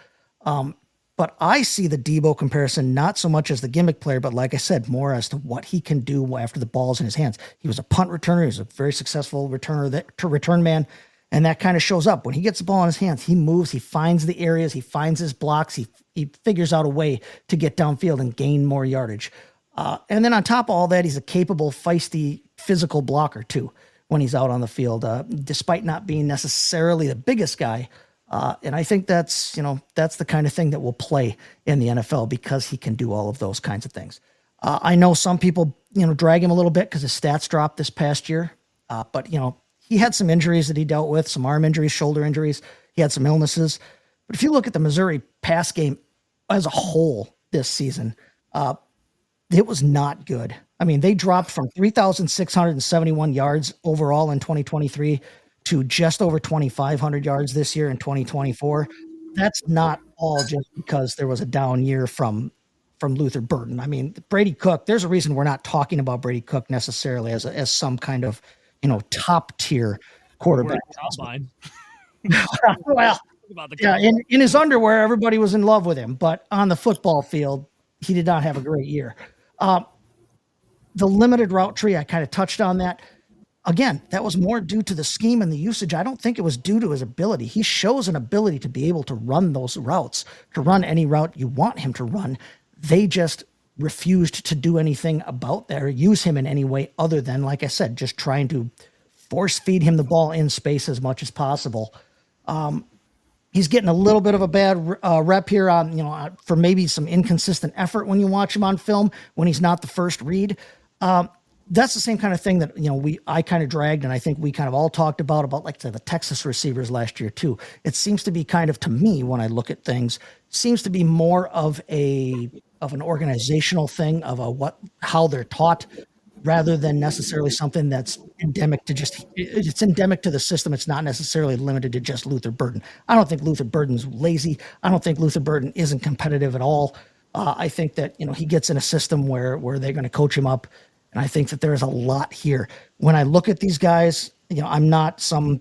But I see the Deebo comparison not so much as the gimmick player, but like I said, more as to what he can do after the ball's in his hands. He was a punt returner. He was a very successful return man. And that kind of shows up when he gets the ball in his hands. He moves, he finds the areas, he finds his blocks. He figures out a way to get downfield and gain more yardage. And then on top of all that, he's a capable, feisty, physical blocker too when he's out on the field, despite not being necessarily the biggest guy. And I think that's the kind of thing that will play in the NFL because he can do all of those kinds of things. I know some people, drag him a little bit because his stats dropped this past year. But he had some injuries that he dealt with, some arm injuries, shoulder injuries. He had some illnesses. But if you look at the Missouri pass game as a whole this season, it was not good. I mean, they dropped from 3,671 yards overall in 2023 to just over 2,500 yards this year in 2024. That's not all just because there was a down year from Luther Burden. I mean, Brady Cook, there's a reason we're not talking about Brady Cook necessarily as some kind of, top tier quarterback. Well, yeah, in his underwear, everybody was in love with him, but on the football field, he did not have a great year. The limited route tree, I kind of touched on that. Again, that was more due to the scheme and the usage. I don't think it was due to his ability. He shows an ability to be able to run those routes, to run any route you want him to run. They just refused to do anything about that or use him in any way other than, like I said, just trying to force feed him the ball in space as much as possible. He's getting a little bit of a bad rep here on, for maybe some inconsistent effort when you watch him on film, when he's not the first read. That's the same kind of thing that, I kind of dragged, and I think we kind of all talked about like the Texas receivers last year too. It seems to be kind of, to me, when I look at things, seems to be more of an organizational thing of how they're taught, rather than necessarily something that's endemic it's endemic to the system. It's not necessarily limited to just Luther Burden. I don't think Luther Burden's lazy. I don't think Luther Burden isn't competitive at all. I think that, he gets in a system where they're going to coach him up. And I think that there's a lot here. When I look at these guys, I'm not some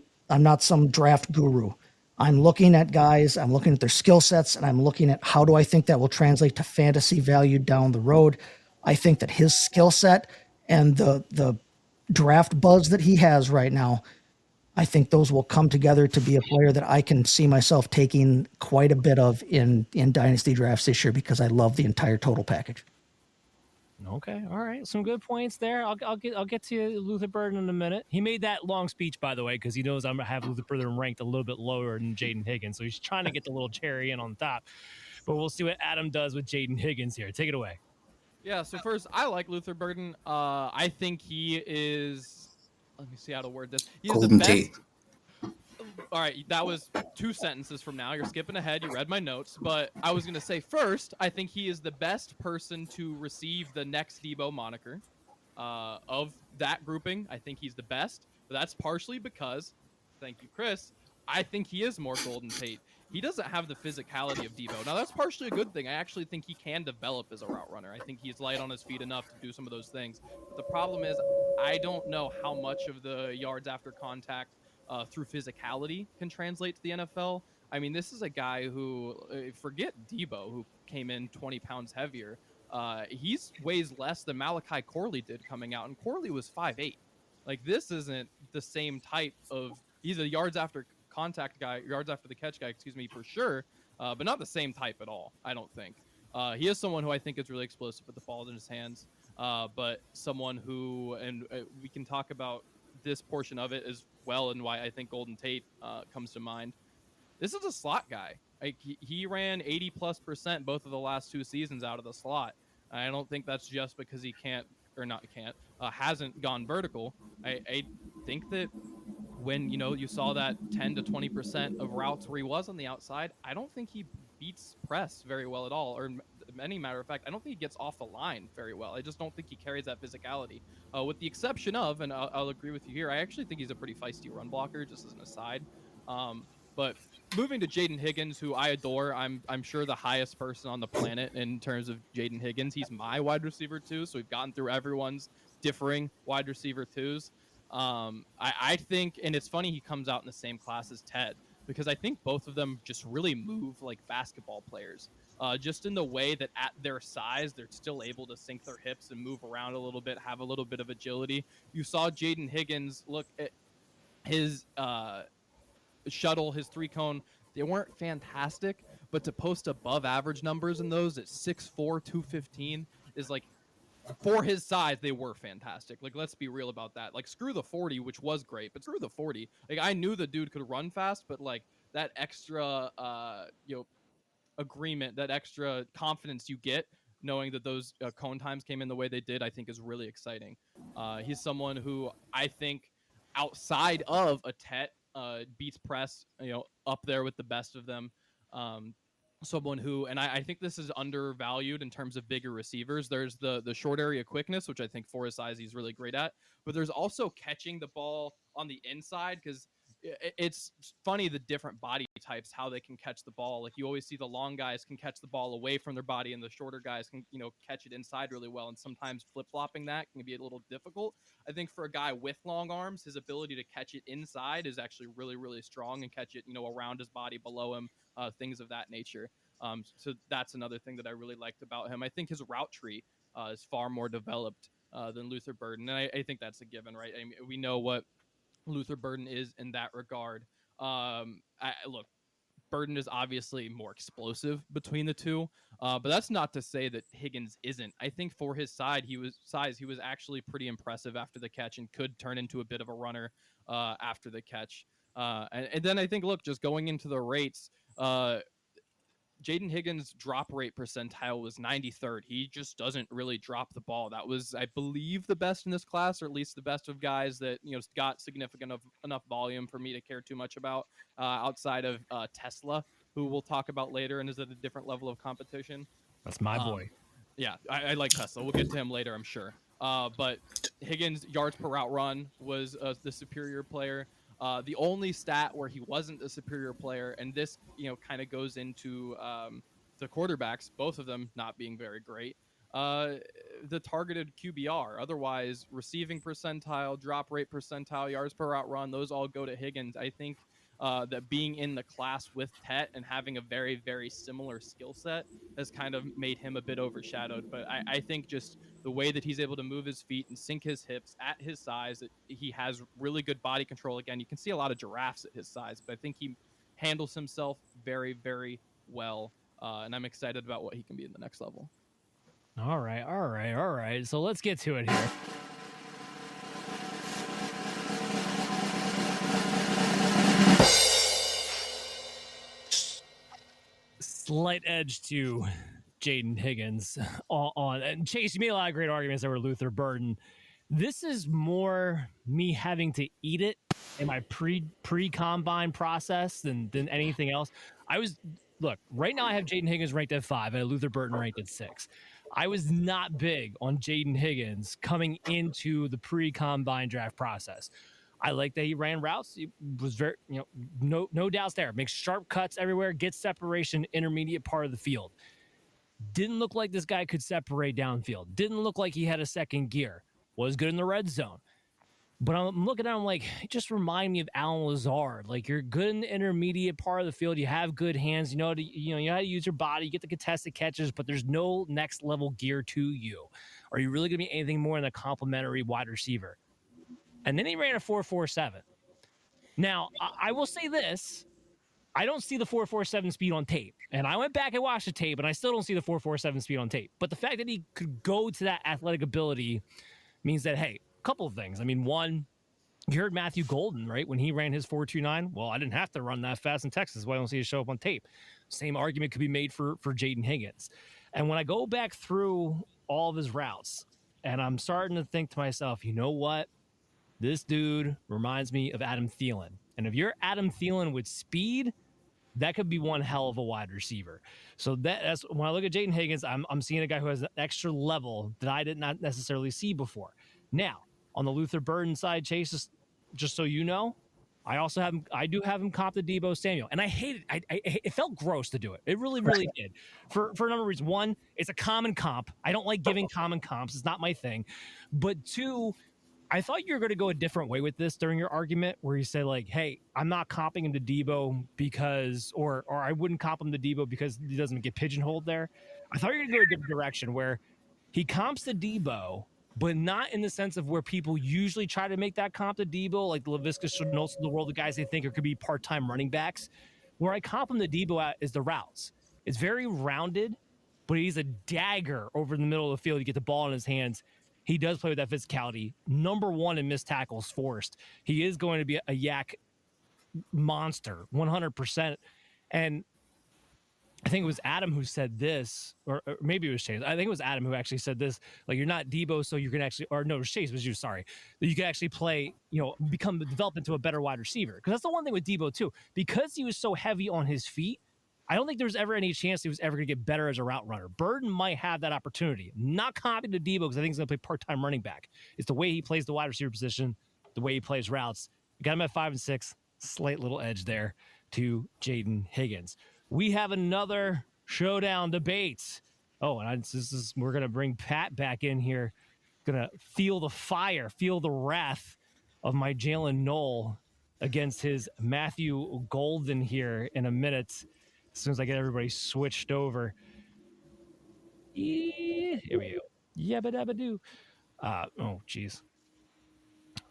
draft guru. I'm looking at guys, I'm looking at their skill sets, and I'm looking at how do I think that will translate to fantasy value down the road. I think that his skill set and the draft buzz that he has right now, I think those will come together to be a player that I can see myself taking quite a bit of in dynasty drafts this year because I love the entire total package. Okay, all right, some good points there. I'll get to Luther Burden in a minute. He made that long speech, by the way, because he knows I'm gonna have Luther Burden ranked a little bit lower than Jayden Higgins, so he's trying to get the little cherry in on top. But we'll see what Adam does with Jayden Higgins here. Take it away. Yeah. So first, I like Luther Burden. I think he is. Let me see how to word this. He's Golden the best. Tate. All right, that was 2 sentences from now. You're skipping ahead. You read my notes. But I was going to say first, I think he is the best person to receive the next Deebo moniker of that grouping. I think he's the best. But that's partially because, thank you, Chris, I think he is more Golden Tate. he doesn't have the physicality of Debo. Now, that's partially a good thing. I actually think he can develop as a route runner. I think he's light on his feet enough to do some of those things. But the problem is, I don't know how much of the yards after contact through physicality can translate to the NFL. I mean, this is a guy who, forget Debo, who came in 20 pounds heavier. He's weighs less than Malachi Corley did coming out, and Corley was 5'8". Like, this isn't the same type of, he's a yards after contact guy, yards after the catch guy, excuse me, for sure, but not the same type at all, I don't think. He is someone who I think is really explosive with the ball in his hands, but someone who, and we can talk about this portion of it as well, and why I think Golden Tate comes to mind. This is a slot guy. Like, he ran 80+% both of the last 2 seasons out of the slot. I don't think that's just because he hasn't gone vertical. I think that when you saw that 10 to 20% of routes where he was on the outside, I don't think he beats press very well at all. Or any matter of fact, I don't think he gets off the line very well. I just don't think he carries that physicality. With the exception of, and I'll agree with you here, I actually think he's a pretty feisty run blocker, just as an aside. But moving to Jayden Higgins, who I adore, I'm sure the highest person on the planet in terms of Jayden Higgins. He's my wide receiver too, so we've gotten through everyone's differing wide receiver twos. I think, and it's funny he comes out in the same class as Ted, because I think both of them just really move like basketball players. Just in the way that at their size, they're still able to sink their hips and move around a little bit, have a little bit of agility. You saw Jayden Higgins look at his shuttle, his 3-cone. They weren't fantastic, but to post above average numbers in those at 6'4", 215 is like, for his size, they were fantastic. Like, let's be real about that. Like, screw the 40, which was great, but screw the 40. Like, I knew the dude could run fast, but like that extra, agreement, that extra confidence you get knowing that those cone times came in the way they did, I think is really exciting. He's someone who I think outside of a Tet beats press, up there with the best of them. Someone who, and I think this is undervalued in terms of bigger receivers. There's the short area quickness, which I think for his size he's really great at, but there's also catching the ball on the inside, because it's funny the different body types, how they can catch the ball. Like, you always see the long guys can catch the ball away from their body, and the shorter guys can catch it inside really well, and sometimes flip-flopping that can be a little difficult. I think for a guy with long arms, his ability to catch it inside is actually really, really strong, and catch it around his body, below him, things of that nature. So that's another thing that I really liked about him. I think his route tree is far more developed than Luther Burden, and I think that's a given, right? I mean, we know what Luther Burden is in that regard. Look, Burden is obviously more explosive between the two, but that's not to say that Higgins isn't. I think for his size, he was actually pretty impressive after the catch, and could turn into a bit of a runner after the catch. And then I think, look, just going into the rates, Jayden Higgins' drop rate percentile was 93rd. He just doesn't really drop the ball. That was, I believe, the best in this class, or at least the best of guys that got significant enough volume for me to care too much about, outside of Tesla, who we'll talk about later and is at a different level of competition. That's my boy. Yeah, I like Tesla. We'll get to him later, I'm sure. But Higgins' yards per route run was the superior player. The only stat where he wasn't a superior player, and this kind of goes into the quarterbacks, both of them not being very great, the targeted QBR. Otherwise, receiving percentile, drop rate percentile, yards per route run, those all go to Higgins. I think that being in the class with Tet and having a very, very similar skill set has kind of made him a bit overshadowed. But I think just the way that he's able to move his feet and sink his hips at his size, that he has really good body control. Again, you can see a lot of giraffes at his size, but I think he handles himself very, very well. And I'm excited about what he can be in the next level. All right. So let's get to it here. Slight edge to Jayden Higgins on and Chase, you made a lot of great arguments over Luther Burden. This is more me having to eat it in my pre-combine process than anything else. Look, right now I have Jayden Higgins ranked at 5 and Luther Burden ranked at 6. I was not big on Jayden Higgins coming into the pre-combine draft process. I like that he ran routes. He was very, no doubts there. Makes sharp cuts everywhere, gets separation, intermediate part of the field. Didn't look like this guy could separate downfield. Didn't look like he had a second gear. Was good in the red zone. But I'm looking at him like, just remind me of Alan Lazard. Like, you're good in the intermediate part of the field. You have good hands. You know how to use your body. You get the contested catches, but there's no next level gear to you. Are you really going to be anything more than a complimentary wide receiver? And then he ran a 4.47. Now, I will say this. I don't see the 4.47 speed on tape. And I went back and watched the tape, and I still don't see the 4.47 speed on tape. But the fact that he could go to that athletic ability means that, hey, a couple of things. I mean, one, you heard Matthew Golden, right? When he ran his 4.29, well, I didn't have to run that fast in Texas. Why don't see it show up on tape? Same argument could be made for Jayden Higgins. And when I go back through all of his routes, and I'm starting to think to myself, you know what? This dude reminds me of Adam Thielen. And if you're Adam Thielen with speed, that could be one hell of a wide receiver. So that's when I look at Jayden Higgins, I'm seeing a guy who has an extra level that I did not necessarily see before. Now, on the Luther Burden side, Chase, just so you know, I do have him comp to Deebo Samuel, and I hate it. It felt gross to do it. It really, really did. For a number of reasons. One, it's a common comp. I don't like giving common comps. It's not my thing. But two, I thought you were going to go a different way with this during your argument, where you say like, "Hey, I'm not comping him to Deebo because, or I wouldn't comp him to Deebo because he doesn't get pigeonholed there." I thought you were going to go a different direction, where he comps to Deebo, but not in the sense of where people usually try to make that comp to Deebo, like the Laviska Shenaults of the world, the guys they think are could be part-time running backs. Where I comp him to Deebo at is the routes. It's very rounded, but he's a dagger over the middle of the field. You get the ball in his hands. He does play with that physicality. Number one in missed tackles forced. He is going to be a yak monster, 100%. And I think it was Adam who said this, or maybe it was Chase. I think it was Adam who actually said this. Like, you're not Deebo, so you can actually, or no, it was Chase, it was you, sorry. That you can actually play, develop into a better wide receiver. Because that's the one thing with Deebo, too. Because he was so heavy on his feet, I don't think there was ever any chance he was ever going to get better as a route runner. Burden might have that opportunity. Not copying to Deebo because I think he's going to play part-time running back. It's the way he plays the wide receiver position, the way he plays routes. You got him at 5 and 6, slight little edge there to Jayden Higgins. We have another showdown debate. Oh, and we're going to bring Pat back in here. Going to feel the fire, feel the wrath of my Jalin Noel against his Matthew Golden here in a minute. As soon as I get everybody switched over. Here we go. Yabba dabba doo. Oh, geez.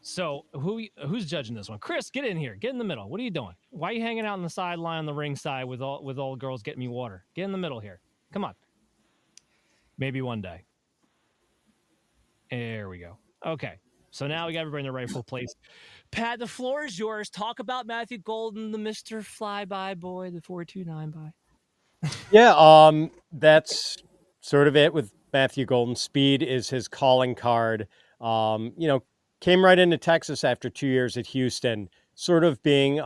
So who's judging this one? Chris, get in here. Get in the middle. What are you doing? Why are you hanging out on the sideline on the ring side with all the girls getting me water? Get in the middle here. Come on. Maybe one day. There we go. Okay. So now we got everybody in their rightful place. Pat, the floor is yours. Talk about Matthew Golden, the Mr. Flyby boy, the 4.29 by. Yeah, that's sort of it with Matthew Golden. Speed is his calling card. Came right into Texas after 2 years at Houston, sort of being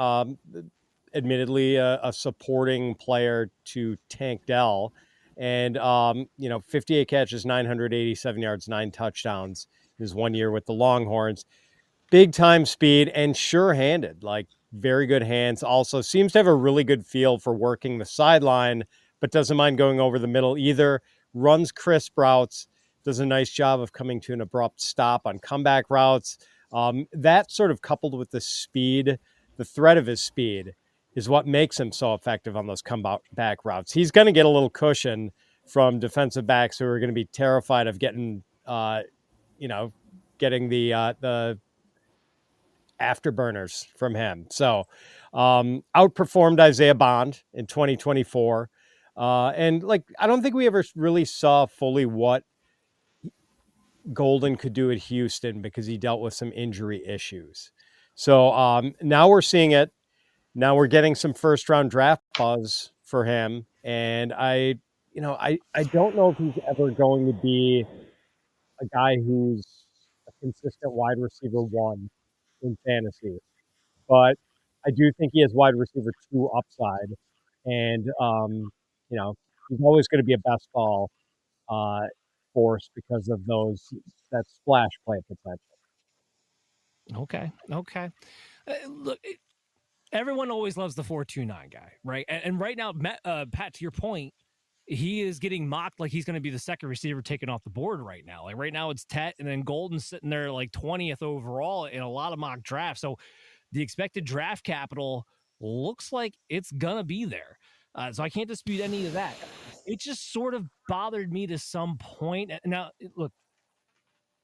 admittedly a supporting player to Tank Dell. And, 58 catches, 987 yards, 9 touchdowns. His 1 year with the Longhorns. Big time speed and sure-handed, like very good hands. Also seems to have a really good feel for working the sideline, but doesn't mind going over the middle either. Runs crisp routes, does a nice job of coming to an abrupt stop on comeback routes. That sort of coupled with the speed, the threat of his speed, is what makes him so effective on those comeback routes. He's going to get a little cushion from defensive backs who are going to be terrified of getting the afterburners from him. So outperformed Isaiah Bond in 2024. And I don't think we ever really saw fully what Golden could do at Houston because he dealt with some injury issues. So now we're seeing it. Now we're getting some first round draft buzz for him. And I don't know if he's ever going to be a guy who's a consistent wide receiver 1 in fantasy, but I do think he has wide receiver 2 upside. And, he's always going to be a best ball force because of that splash play potential. Okay. Look, everyone always loves the 4.29 guy, right? And right now, Pat, to your point, he is getting mocked like he's going to be the second receiver taken off the board right now. Like right now, it's Tet, and then Golden's sitting there like 20th overall in a lot of mock drafts. So the expected draft capital looks like it's going to be there. So I can't dispute any of that. It just sort of bothered me to some point. Now, look,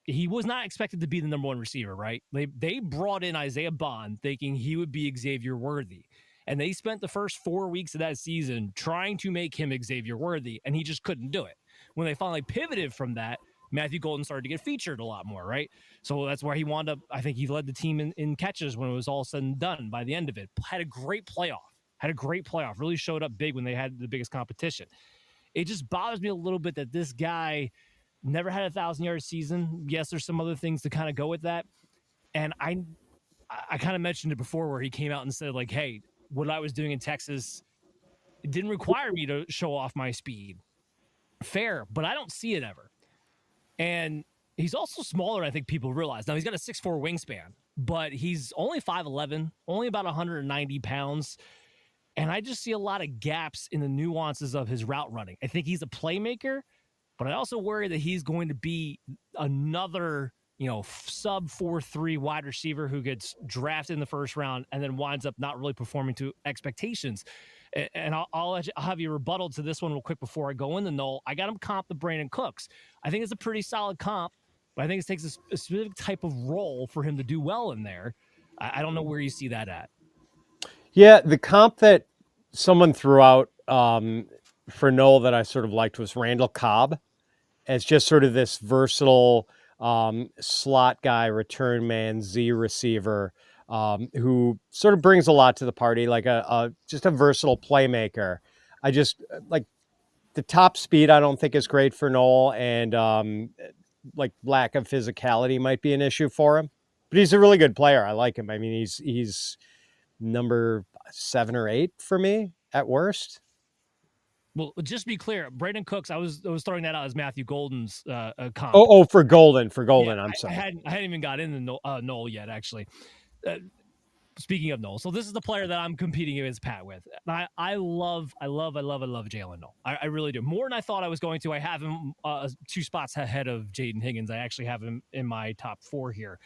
he was not expected to be the number one receiver, right? They brought in Isaiah Bond thinking he would be Xavier Worthy. And they spent the first 4 weeks of that season trying to make him Xavier Worthy, and he just couldn't do it. When they finally pivoted from that, Matthew Golden started to get featured a lot more, right? So that's where he wound up. I think he led the team in catches when it was all said and done by the end of it. Had a great playoff, really showed up big when they had the biggest competition. It just bothers me a little bit that this guy never had a 1,000-yard season. Yes, there's some other things to kind of go with that. And I kind of mentioned it before where he came out and said, like, hey, what I was doing in Texas, it didn't require me to show off my speed. Fair, but I don't see it ever. And he's also smaller, I think people realize. Now, he's got a 6'4" wingspan, but he's only 5'11", only about 190 pounds. And I just see a lot of gaps in the nuances of his route running. I think he's a playmaker, but I also worry that he's going to be another, sub 4.3 wide receiver who gets drafted in the first round and then winds up not really performing to expectations. And I'll have you rebuttal to this one real quick before I go into Noel. I got him comp the Brandon Cooks. I think it's a pretty solid comp, but I think it takes a specific type of role for him to do well in there. I don't know where you see that at. Yeah, the comp that someone threw out for Noel that I sort of liked was Randall Cobb as just sort of this versatile slot guy, return man, Z receiver who sort of brings a lot to the party, like just a versatile playmaker. I just like the top speed. I don't think is great for Noel, and like lack of physicality might be an issue for him. But he's a really good player. I like him. I mean, he's number 7 or 8 for me at worst. Well, just to be clear, Brandon Cooks, I was throwing that out as Matthew Golden's comp. Oh, for Golden. Yeah, I'm sorry. I hadn't even got into Noel yet, actually. Speaking of Noel, so this is the player that I'm competing against Pat with. And I love Jalin Noel. I really do. More than I thought I was going to. I have him 2 spots ahead of Jayden Higgins. I actually have him in my top 4 here.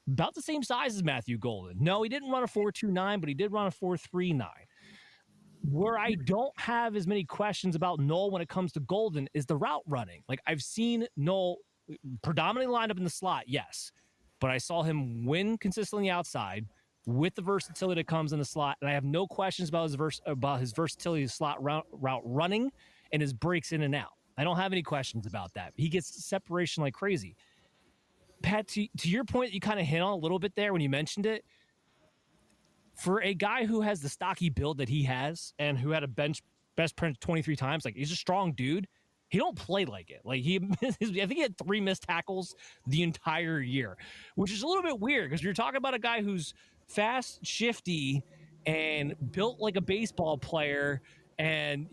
About the same size as Matthew Golden. No, he didn't run a 4.29, but he did run a 4.39. Where I don't have as many questions about Noel when it comes to Golden is the route running. Like I've seen Noel predominantly lined up in the slot, yes, but I saw him win consistently outside with the versatility that comes in the slot, and I have no questions about his versatility slot route running and his breaks in and out. I don't have any questions about that. He gets separation like crazy. Pat, to your point, you kind of hit on a little bit there when you mentioned it. For a guy who has the stocky build that he has and who had a best print 23 times, like he's a strong dude. He don't play like it. Like I think he had 3 missed tackles the entire year, which is a little bit weird because you're talking about a guy who's fast, shifty, and built like a baseball player and,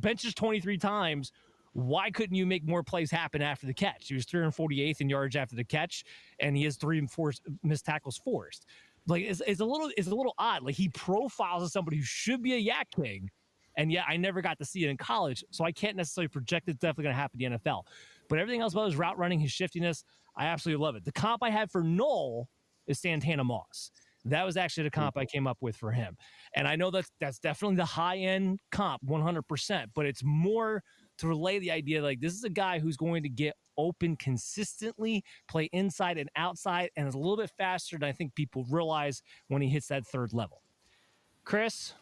benches 23 times. Why couldn't you make more plays happen after the catch? He was 348th in yards after the catch, and he has 3 and 4 missed tackles forced. Like it's a little odd. Like he profiles as somebody who should be a yak king, and yet I never got to see it in college, so I can't necessarily project it's definitely going to happen in the NFL. But everything else about his route running, his shiftiness, I absolutely love it. The comp I had for Noel is Santana Moss. That was actually the comp I came up with for him, and I know that's definitely the high end comp, 100%. But it's more to relay the idea like this is a guy who's going to get open consistently, play inside and outside, and is a little bit faster than I think people realize when he hits that 3rd level. Chris?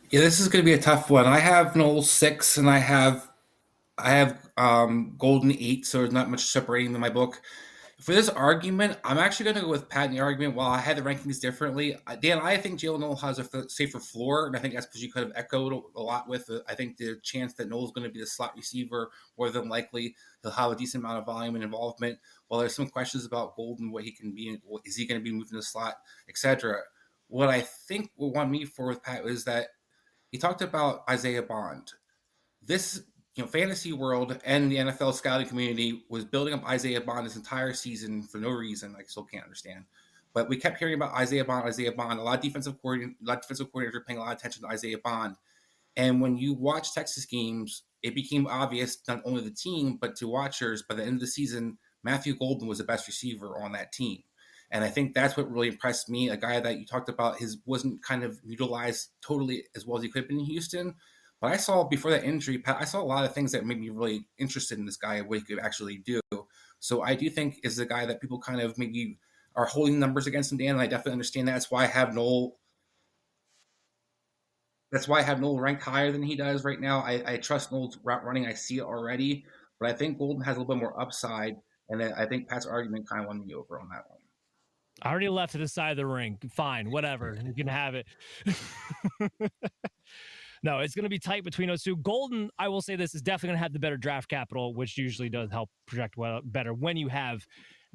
Yeah, this is going to be a tough one. I have Noel 6, and I have Golden 8, so there's not much separating in my book. For this argument, I'm actually going to go with Pat in the argument. While I had the rankings differently, Dan, I think Jalin Noel has a safer floor, and I think that's because you could have echoed a lot with I think the chance that Noel's going to be the slot receiver, more than likely he'll have a decent amount of volume and involvement. While there's some questions about Golden, what he can be, is he going to be moving the slot, etc. What I think will want me for with Pat is that he talked about Isaiah Bond. This, fantasy world and the NFL scouting community was building up Isaiah Bond this entire season for no reason. I still can't understand. But we kept hearing about Isaiah Bond. A lot of defensive coordinators are paying a lot of attention to Isaiah Bond. And when you watch Texas games, it became obvious, not only to the team, but to watchers, by the end of the season, Matthew Golden was the best receiver on that team. And I think that's what really impressed me. A guy that you talked about wasn't kind of utilized totally as well as he could have been in Houston. But I saw before that injury, Pat, I saw a lot of things that made me really interested in this guy and what he could actually do. So I do think is a guy that people kind of maybe are holding numbers against him, Dan, and I definitely understand that. That's why I have Noel ranked higher than he does right now. I trust Noel's route running. I see it already. But I think Golden has a little bit more upside. And I think Pat's argument kind of won me over on that one. I already left to the side of the ring. Fine, whatever. You can have it. No, it's going to be tight between those two. Golden, I will say this, is definitely going to have the better draft capital, which usually does help project better when you have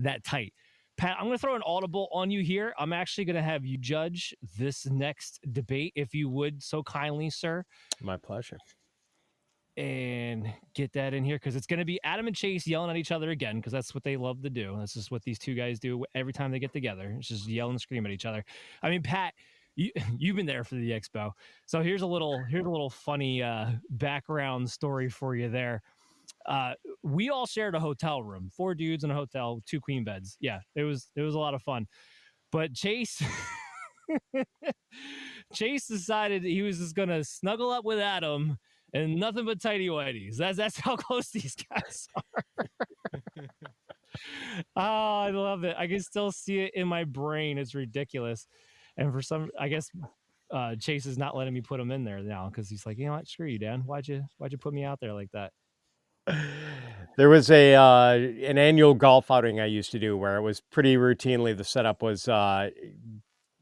that tight. Pat, I'm going to throw an audible on you here. I'm actually going to have you judge this next debate, if you would so kindly, sir. My pleasure. And get that in here, because it's going to be Adam and Chase yelling at each other again, because that's what they love to do. That's just what these two guys do every time they get together. It's just yell and scream at each other. I mean, Pat, you've been there for the expo, so here's a little funny background story for you there. We all shared a hotel room, 4 dudes in a hotel, 2 queen beds. Yeah, it was a lot of fun. But Chase decided he was just gonna snuggle up with Adam and nothing but tighty whities. That's how close these guys are. Oh, I love it. I can still see it in my brain. It's ridiculous. And for some, I guess Chase is not letting me put him in there now, because he's like, you know what, screw you, Dan. Why'd you put me out there like that? There was an annual golf outing I used to do where it was pretty routinely, the setup was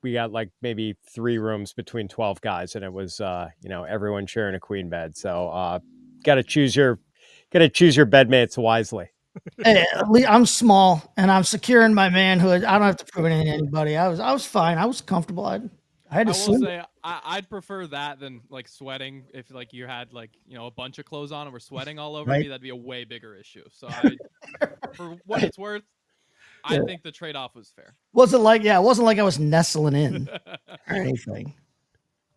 we got like maybe 3 rooms between 12 guys, and it was everyone sharing a queen bed. So got to choose your bedmates wisely. Hey, I'm small and I'm secure in my manhood. I don't have to prove anything to anybody. I was fine. I was comfortable. I had to will say I'd prefer that than like sweating. If like you had a bunch of clothes on and we're sweating all over me, that'd be a way bigger issue. So for what it's worth, I think the trade-off was fair. It wasn't like I was nestling in or anything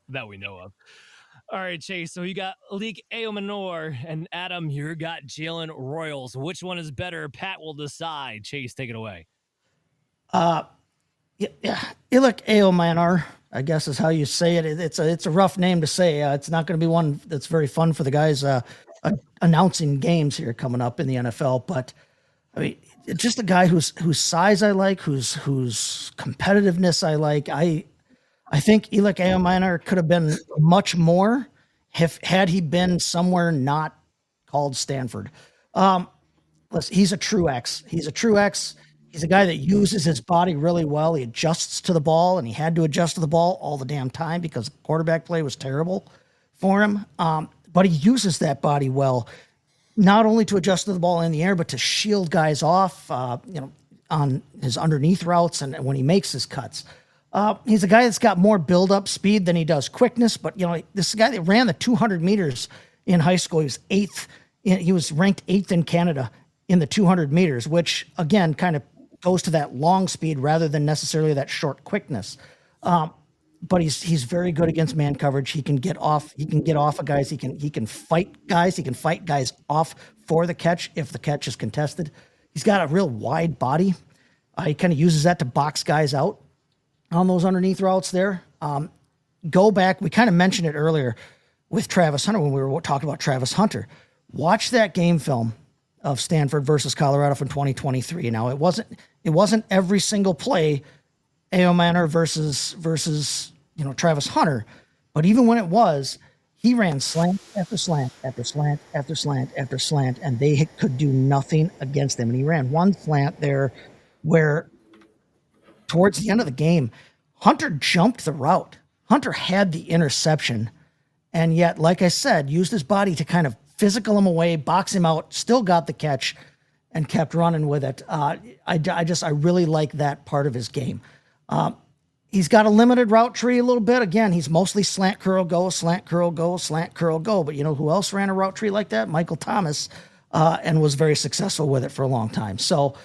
that we know of. All right, Chase. So you got Leak Ayomanor, and Adam, you got Jalen Royals. Which one is better? Pat will decide. Chase, take it away. Ilek Ayomanor, I guess is how you say it. It's a rough name to say. It's not going to be one that's very fun for the guys announcing games here coming up in the NFL. But I mean, just a guy whose size I like, whose competitiveness I like. I think Ilek Ayomanor could have been much more had he been somewhere not called Stanford. Listen, he's a true X. He's a guy that uses his body really well. He adjusts to the ball, and he had to adjust to the ball all the damn time because quarterback play was terrible for him. But he uses that body well, not only to adjust to the ball in the air, but to shield guys off, on his underneath routes and when he makes his cuts. He's a guy that's got more build-up speed than he does quickness, but this guy that ran the 200 meters in high school, he was 8th. He was ranked 8th in Canada in the 200 meters, which again kind of goes to that long speed rather than necessarily that short quickness. But he's very good against man coverage. He can get off of guys. He can fight guys. He can fight guys off for the catch if the catch is contested. He's got a real wide body. He kind of uses that to box guys out on those underneath routes there. Go back. We kind of mentioned it earlier with Travis Hunter when we were talking about Travis Hunter. Watch that game film of Stanford versus Colorado from 2023. Now, it wasn't every single play Ayomanor versus Travis Hunter, but even when it was, he ran slant after slant after slant after slant after slant, and they could do nothing against him. And he ran one slant there where towards the end of the game, Hunter jumped the route. Hunter had the interception, and yet, like I said, used his body to kind of physical him away, box him out, still got the catch, and kept running with it. I really like that part of his game. He's got a limited route tree a little bit. Again, he's mostly slant curl go, slant curl go, slant curl go. But you know who else ran a route tree like that? Michael Thomas, and was very successful with it for a long time. So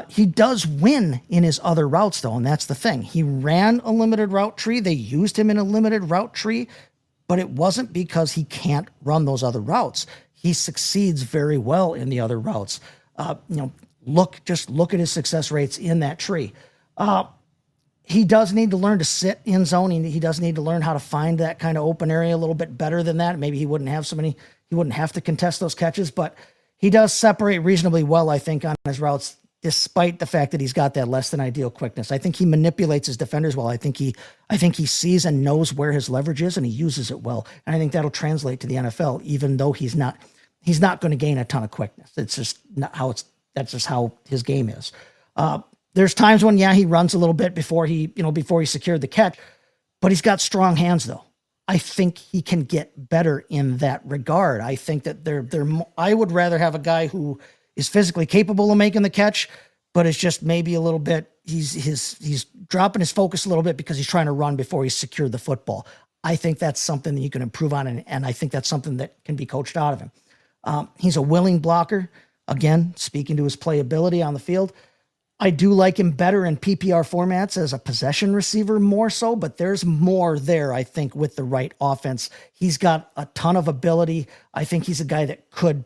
he does win in his other routes, though, and that's the thing. He ran a limited route tree. They used him in a limited route tree, but it wasn't because he can't run those other routes. He succeeds very well in the other routes. Look at his success rates in that tree. He does need to learn to sit in zone. He does need to learn how to find that kind of open area a little bit better than that. Maybe he wouldn't have to contest those catches, but he does separate reasonably well, I think, on his routes, despite the fact that he's got that less than ideal quickness. I think he manipulates his defenders well. I think he sees and knows where his leverage is, and he uses it well. And I think that'll translate to the NFL, even though he's not going to gain a ton of quickness. It's just not that's just how his game is. There's times when, he runs a little bit before he secured the catch, but he's got strong hands, though. I think he can get better in that regard. I think that I would rather have a guy who is physically capable of making the catch, but is just maybe a little bit, he's dropping his focus a little bit because he's trying to run before he's secured the football. I think that's something that you can improve on, and I think that's something that can be coached out of him. He's a willing blocker. Again, speaking to his playability on the field, I do like him better in PPR formats as a possession receiver more so, but there's more there, I think, with the right offense. He's got a ton of ability. I think he's a guy that could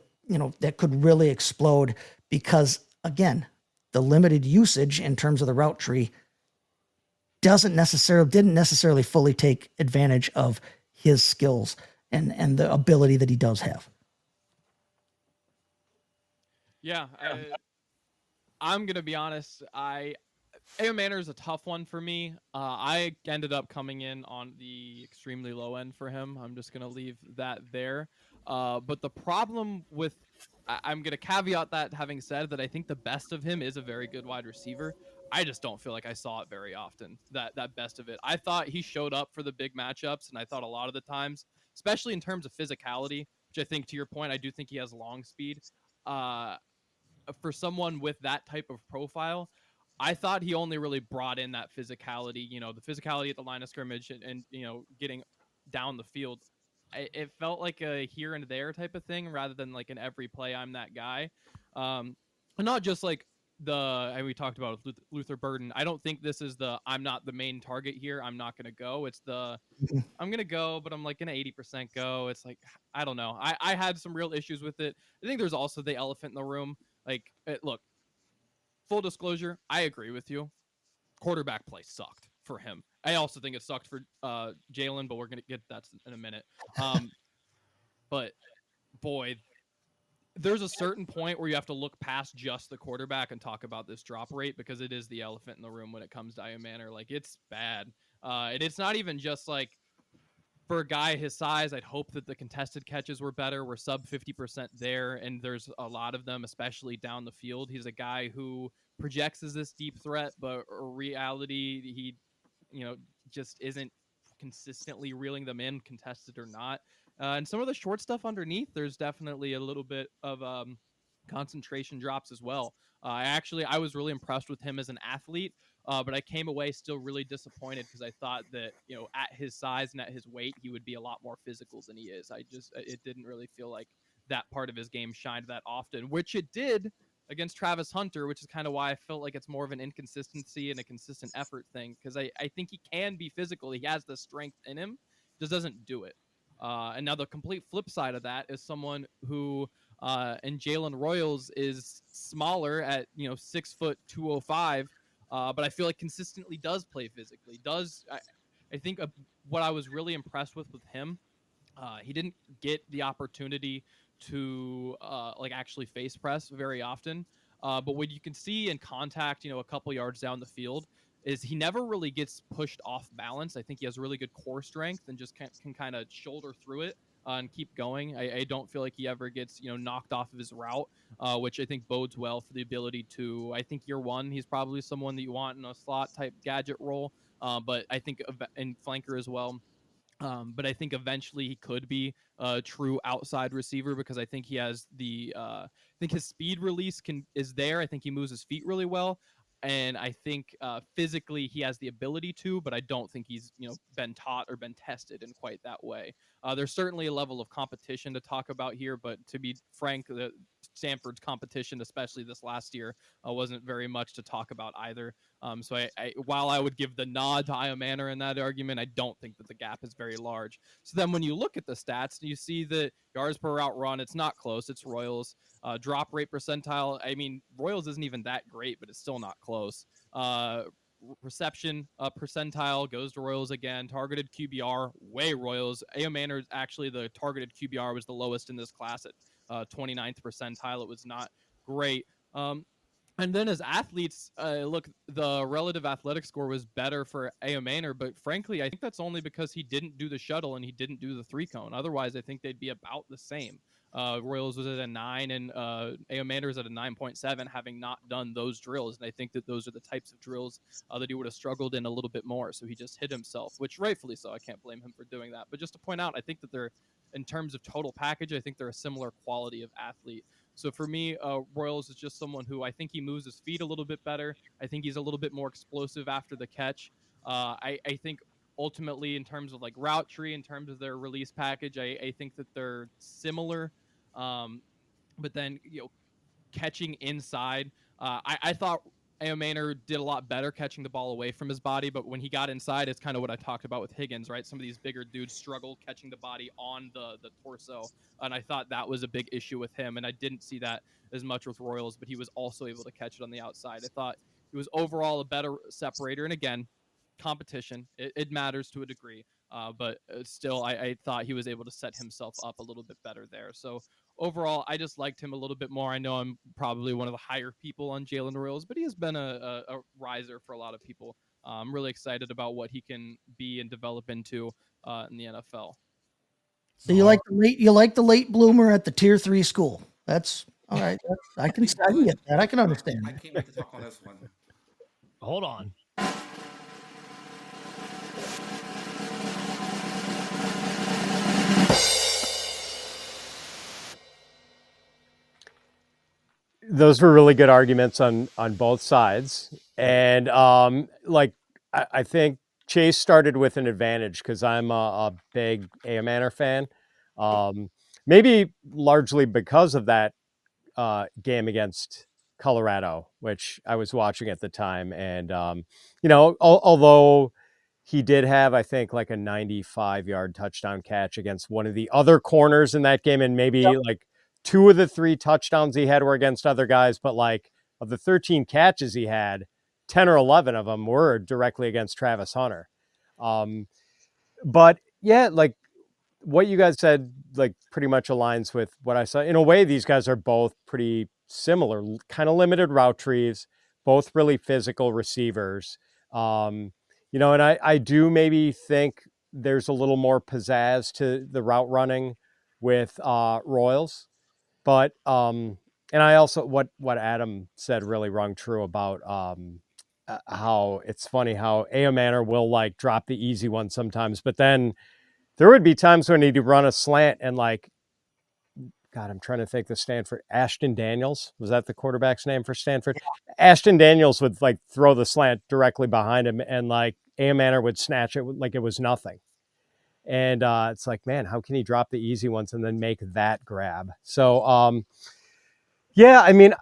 really explode because, again, the limited usage in terms of the route tree didn't necessarily fully take advantage of his skills and the ability that he does have. Yeah, I'm going to be honest. Ayomanor is a tough one for me. I ended up coming in on the extremely low end for him. I'm just going to leave that there. But the problem with, I'm going to caveat that, having said that, I think the best of him is a very good wide receiver. I just don't feel like I saw it very often, that best of it. I thought he showed up for the big matchups, and I thought a lot of the times, especially in terms of physicality, which I think, to your point, I do think he has long speed. For someone with that type of profile, I thought he only really brought in that physicality, the physicality at the line of scrimmage and getting down the field. It felt like a here and there type of thing rather than like an every play I'm that guy. And not just like we talked about Luther Burden. I don't think this is I'm not the main target here, I'm not going to go. It's I'm going to go, but I'm like an 80% go. It's like, I don't know. I had some real issues with it. I think there's also the elephant in the room. Like, look, full disclosure, I agree with you. Quarterback play sucked for him. I also think it sucked for Jalen, but we're going to get that in a minute. But, boy, there's a certain point where you have to look past just the quarterback and talk about this drop rate, because it is the elephant in the room when it comes to Ayomanor. Like, it's bad. And it's not even just like, for a guy his size, I'd hope that the contested catches were better. We're sub 50% there, and there's a lot of them, especially down the field. He's a guy who projects as this deep threat, but in reality, he, just isn't consistently reeling them in, contested or not. And some of the short stuff underneath, there's definitely a little bit of concentration drops as well. I was really impressed with him as an athlete. But I came away still really disappointed because I thought that, at his size and at his weight, he would be a lot more physical than he is. It didn't really feel like that part of his game shined that often, which it did against Travis Hunter, which is kind of why I felt like it's more of an inconsistency and a consistent effort thing. Because I think he can be physical. He has the strength in him, just doesn't do it. And now the complete flip side of that is someone who, and Jalen Royals is smaller at, 6 foot 205. But I feel like consistently does play physically. I think what I was really impressed with him, he didn't get the opportunity to actually face press very often. But what you can see in contact, a couple yards down the field, is he never really gets pushed off balance. I think he has really good core strength and just can kind of shoulder through it and keep going. I don't feel like he ever gets, knocked off of his route, which I think bodes well for the ability to, I think year one, he's probably someone that you want in a slot type gadget role. But I think in flanker as well. But I think eventually he could be a true outside receiver because I think he has I think his speed release is there. I think he moves his feet really well. And I think physically he has the ability to, but I don't think he's been taught or been tested in quite that way. There's certainly a level of competition to talk about here, but to be frank, Stanford's competition, especially this last year, wasn't very much to talk about either. So while I would give the nod to Ayomanor in that argument, I don't think that the gap is very large. So then when you look at the stats, you see that yards per route run, it's not close. It's Royals. Drop rate percentile, I mean, Royals isn't even that great, but it's still not close. Reception percentile goes to Royals again. Targeted QBR, way Royals. Ayomanor, actually, the targeted QBR was the lowest in this class at 29th percentile. It was not great. And then as athletes, look, the relative athletic score was better for Ayomanor, but frankly, I think that's only because he didn't do the shuttle and he didn't do the 3-cone. Otherwise, I think they'd be about the same. Royals was at a 9 and Ayomanor is at a 9.7, having not done those drills. And I think that those are the types of drills that he would have struggled in a little bit more. So he just hit himself, which rightfully so. I can't blame him for doing that. But just to point out, I think that they're, in terms of total package, I think they're a similar quality of athlete. So for me, Royals is just someone who I think he moves his feet a little bit better. I think he's a little bit more explosive after the catch. I think ultimately in terms of like route tree, in terms of their release package, I think that they're similar. But then, catching inside, I thought Ayomanor did a lot better catching the ball away from his body, but when he got inside, it's kind of what I talked about with Higgins, right? Some of these bigger dudes struggled catching the body on the torso, and I thought that was a big issue with him, and I didn't see that as much with Royals, but he was also able to catch it on the outside. I thought he was overall a better separator, and again, competition, it matters to a degree, but still, I thought he was able to set himself up a little bit better there. So overall, I just liked him a little bit more. I know I'm probably one of the higher people on Jalen Royals, but he has been a riser for a lot of people. I'm really excited about what he can be and develop into in the NFL. So you like the late bloomer at the tier 3 school. That's all right. I can get that. I can understand. I can't wait to talk on this one. Hold on. Those were really good arguments on both sides. And I think Chase started with an advantage because I'm a big Ayomanor fan. Maybe largely because of that game against Colorado, which I was watching at the time. And, although he did have, I think, like a 95-yard touchdown catch against one of the other corners in that game, and maybe like 2 of the 3 touchdowns he had were against other guys, but like of the 13 catches he had, 10 or 11 of them were directly against Travis Hunter. But yeah, like what you guys said, like pretty much aligns with what I saw. In a way, these guys are both pretty similar, kind of limited route trees, both really physical receivers. And I do maybe think there's a little more pizzazz to the route running with Royals. But and I also what Adam said really rung true about how it's funny how Ayomanor will like drop the easy one sometimes, but then there would be times when he'd run a slant and like, God, I'm trying to think the Stanford Ashton Daniels, was that the quarterback's name for Stanford? Yeah. Ashton Daniels would like throw the slant directly behind him, and like Ayomanor would snatch it like it was nothing. And it's like, man, how can he drop the easy ones and then make that grab? So, yeah, I mean,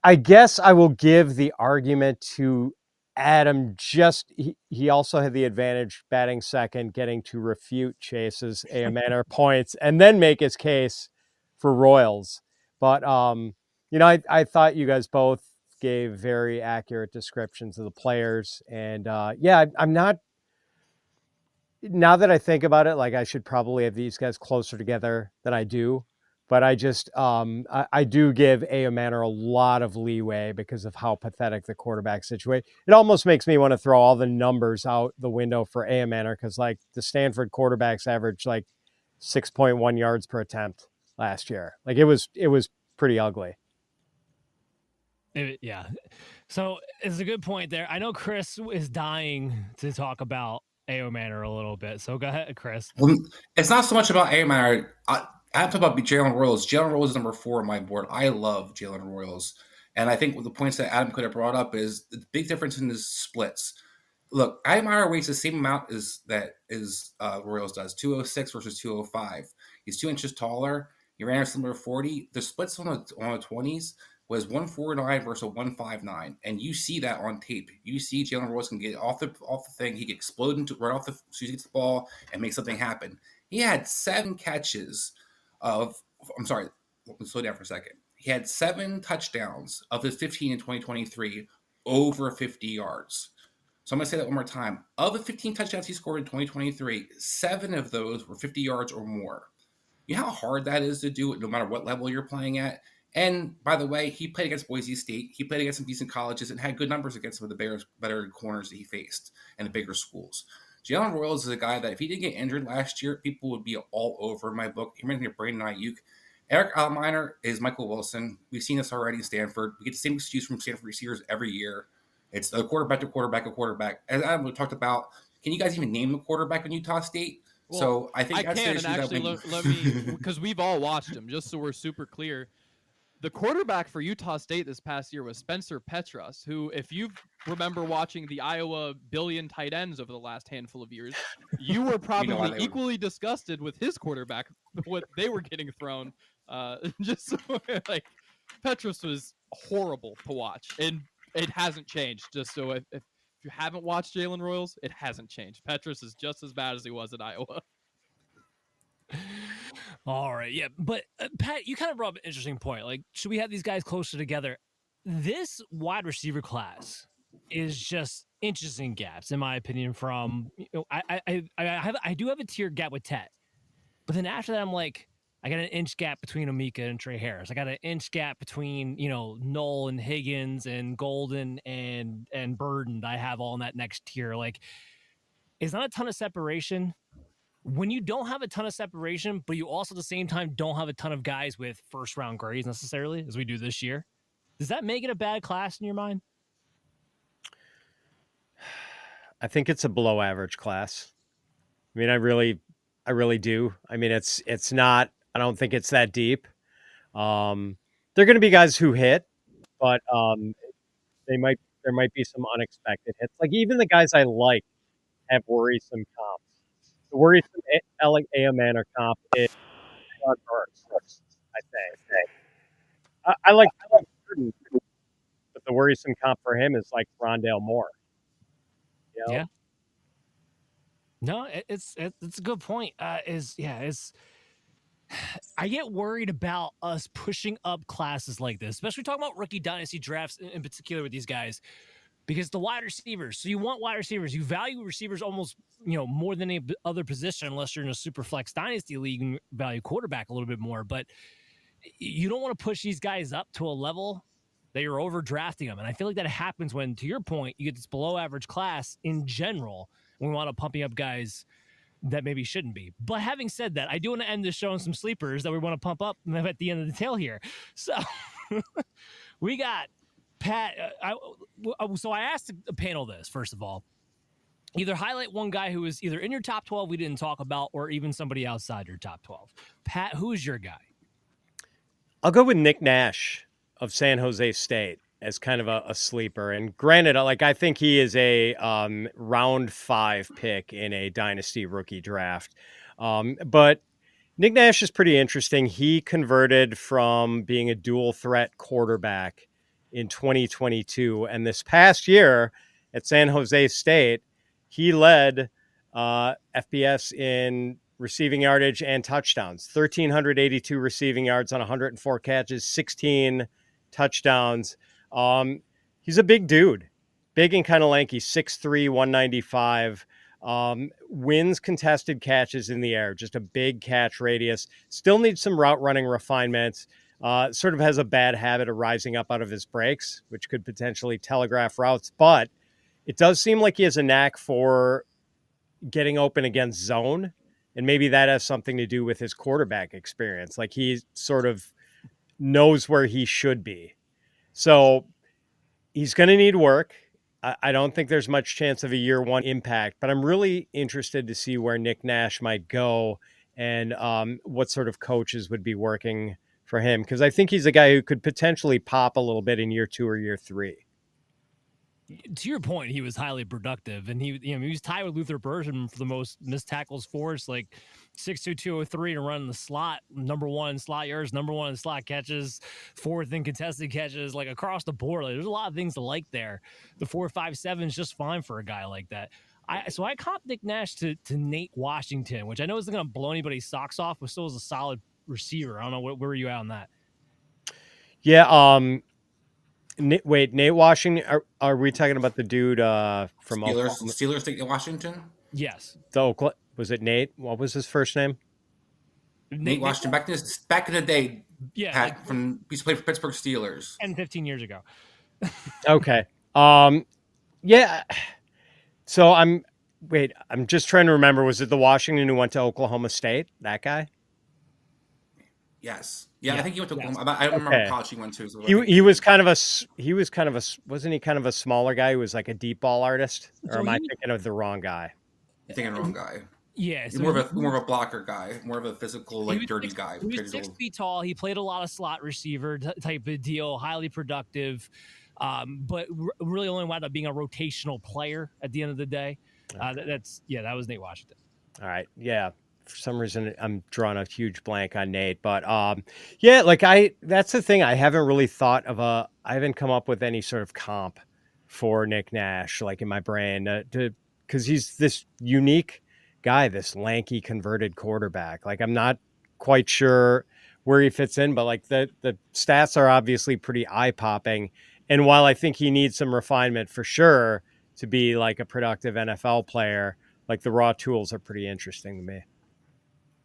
I guess I will give the argument to Adam. Just he also had the advantage batting second, getting to refute Chase's Ayomanor points and then make his case for Royals. But, I thought you guys both gave very accurate descriptions of the players. And I'm not, now that I think about it, like I should probably have these guys closer together than I do. But I just, I do give Ayomanor a lot of leeway because of how pathetic the quarterback situation. It almost makes me want to throw all the numbers out the window for Ayomanor because, like, the Stanford quarterbacks averaged like 6.1 yards per attempt last year. Like, it was pretty ugly. Yeah. So it's a good point there. I know Chris is dying to talk about Ayomanor a little bit. So go ahead, Chris. Well, it's not so much about Ayomanor. I have to talk about Jalen Royals. Jalen Royals is number 4 on my board. I love Jalen Royals. And I think the points that Adam could have brought up is the big difference in his splits. Look, Ayomanor weighs the same amount as Royals does, 206 versus 205. He's 2 inches taller. He ran a similar 40. The splits on the 20s was 149 versus 159, and you see that on tape. You see Jalen Royals can get off the thing. He can explode into right off the so he gets the ball and make something happen. He had 7 catches of. I'm sorry, let me slow down for a second. He had 7 touchdowns of his 15 in 2023 over 50 yards. So I'm going to say that one more time. Of the 15 touchdowns he scored in 2023, 7 of those were 50 yards or more. You know how hard that is to do, no matter what level you're playing at? And by the way, he played against Boise State. He played against some decent colleges and had good numbers against some of the better corners that he faced and the bigger schools. Jalen Royals is a guy that if he didn't get injured last year, people would be all over my book. He reminds me of Brandon Ayuk. Eric Ayomanor is Michael Wilson. We've seen this already in Stanford. We get the same excuse from Stanford receivers every year. It's a quarterback to quarterback, a quarterback. As Adam talked about, can you guys even name the quarterback in Utah State? Well, so I think I can, and actually let me, because we've all watched him, just so we're super clear. The quarterback for Utah State this past year was Spencer Petras, who, if you remember watching the Iowa billion tight ends over the last handful of years, you were probably equally disgusted with his quarterback, what they were getting thrown. Just so, like, Petras was horrible to watch, and it hasn't changed. Just so if you haven't watched Jalen Royals, it hasn't changed. Petras is just as bad as he was at Iowa. All right, yeah, but Pat, you kind of brought up an interesting point. Like, should we have these guys closer together? This wide receiver class is just inches and gaps, in my opinion. From I do have a tier gap with Tet, but then after that, I'm like, I got an inch gap between Emeka and Tre Harris. I got an inch gap between Noel and Higgins and Golden and Burden. I have all in that next tier. Like, it's not a ton of separation. When you don't have a ton of separation, but you also at the same time don't have a ton of guys with first round grades necessarily, as we do this year, does that make it a bad class in your mind? I think it's a below average class. I mean, I really do. I mean, it's not, I don't think it's that deep. There are going to be guys who hit, but there might be some unexpected hits. Like even the guys I like have worrisome comps. The worrisome Ayomanor comp is Burns, I think. I like Burden, but the worrisome comp for him is like Rondale Moore. Yeah. No, it's a good point. I get worried about us pushing up classes like this, especially talking about rookie dynasty drafts in particular with these guys, because the wide receivers. So you want wide receivers. You value receivers almost more than any other position, unless you're in a super flex dynasty league and value quarterback a little bit more. But you don't want to push these guys up to a level that you're overdrafting them. And I feel like that happens when, to your point, you get this below average class in general. We want to pumping up guys that maybe shouldn't be. But having said that, I do want to end this show on some sleepers that we want to pump up at the end of the tail here. So we got Pat. So I asked the panel this, first of all. Either highlight one guy who is either in your top 12 we didn't talk about, or even somebody outside your top 12. Pat, who is your guy? I'll go with Nick Nash of San Jose State as kind of a sleeper. And granted, like I think he is a round 5 pick in a dynasty rookie draft. But Nick Nash is pretty interesting. He converted from being a dual threat quarterback in 2022. And this past year at San Jose State, he led FBS in receiving yardage and touchdowns. 1,382 receiving yards on 104 catches, 16 touchdowns. He's a big dude, big and kind of lanky, 6'3", 195, wins contested catches in the air, just a big catch radius, still needs some route running refinements, sort of has a bad habit of rising up out of his breaks, which could potentially telegraph routes, but it does seem like he has a knack for getting open against zone, and maybe that has something to do with his quarterback experience. Like he sort of knows where he should be. So he's going to need work. I don't think there's much chance of a year one impact, but I'm really interested to see where Nick Nash might go and what sort of coaches would be working for him because I think he's a guy who could potentially pop a little bit in year 2 or year 3. To your point, he was highly productive, and he was tied with Luther Burden for the most missed tackles forced, like 6'2", 203, and running the slot, #1 slot yards, #1 in slot catches, 4th in contested catches, like across the board. Like, there's a lot of things to like there. The 4.57 is just fine for a guy like that. So I comped Nick Nash to Nate Washington, which I know isn't going to blow anybody's socks off, but still is a solid receiver. I don't know where were you at on that? Yeah. Wait, Nate Washington. Are we talking about the dude from Steelers take Washington? Yes. Was it Nate? What was his first name? Nate Washington. Back in the day, yeah, Pat, he used to play for Pittsburgh Steelers. 15 years ago. Okay. Yeah. So I'm just trying to remember. Was it the Washington who went to Oklahoma State? That guy? Yes. Yeah, I think he went to Oklahoma. I don't remember what college he went to. So he was kind of a wasn't he kind of a smaller guy who was like a deep ball artist? Or am I thinking of the wrong guy? You're thinking of the wrong guy. Yeah, so more of a blocker guy, more of a physical, dirty guy. He was 6 feet tall. He played a lot of slot receiver type of deal, highly productive, but really only wound up being a rotational player at the end of the day. Okay. That was Nate Washington. All right, yeah. For some reason, I'm drawing a huge blank on Nate, but that's the thing. I haven't really thought of I haven't come up with any sort of comp for Nick Nash, like in my brain, because he's this unique guy, this lanky converted quarterback. Like, I'm not quite sure where he fits in, but like the stats are obviously pretty eye popping. And while I think he needs some refinement for sure to be like a productive NFL player, like the raw tools are pretty interesting to me.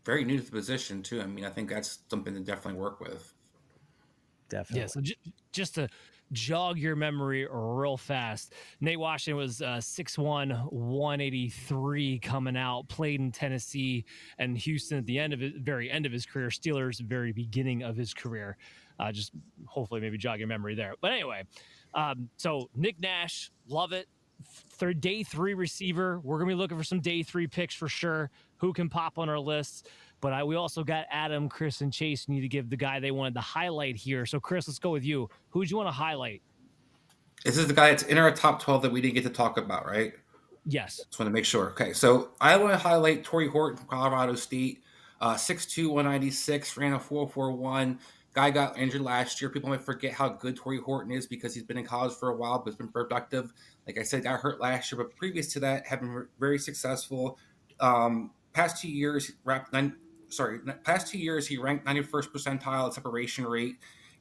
Very new to the position too. I mean, I think that's something to definitely work with. Definitely. Yeah. So just to jog your memory real fast, Nate Washington was 6'1", 183 coming out. Played in Tennessee and Houston at the very end of his career. Steelers, very beginning of his career. Just hopefully maybe jog your memory there. But anyway, so Nick Nash, love it. Day 3 receiver. We're gonna be looking for some day 3 picks for sure. Who can pop on our lists? But we also got Adam, Chris, and Chase need to give the guy they wanted to highlight here. So Chris, let's go with you. Who would you want to highlight? This is the guy that's in our top 12 that we didn't get to talk about, right? Yes. Just want to make sure. Okay, so I want to highlight Tory Horton from Colorado State. 6'2", 196, ran a 4.41. Guy got injured last year. People might forget how good Tory Horton is because he's been in college for a while, but has been productive. Like I said, got hurt last year, but previous to that, have been very successful. Past 2 years, he ranked 91st percentile at separation rate,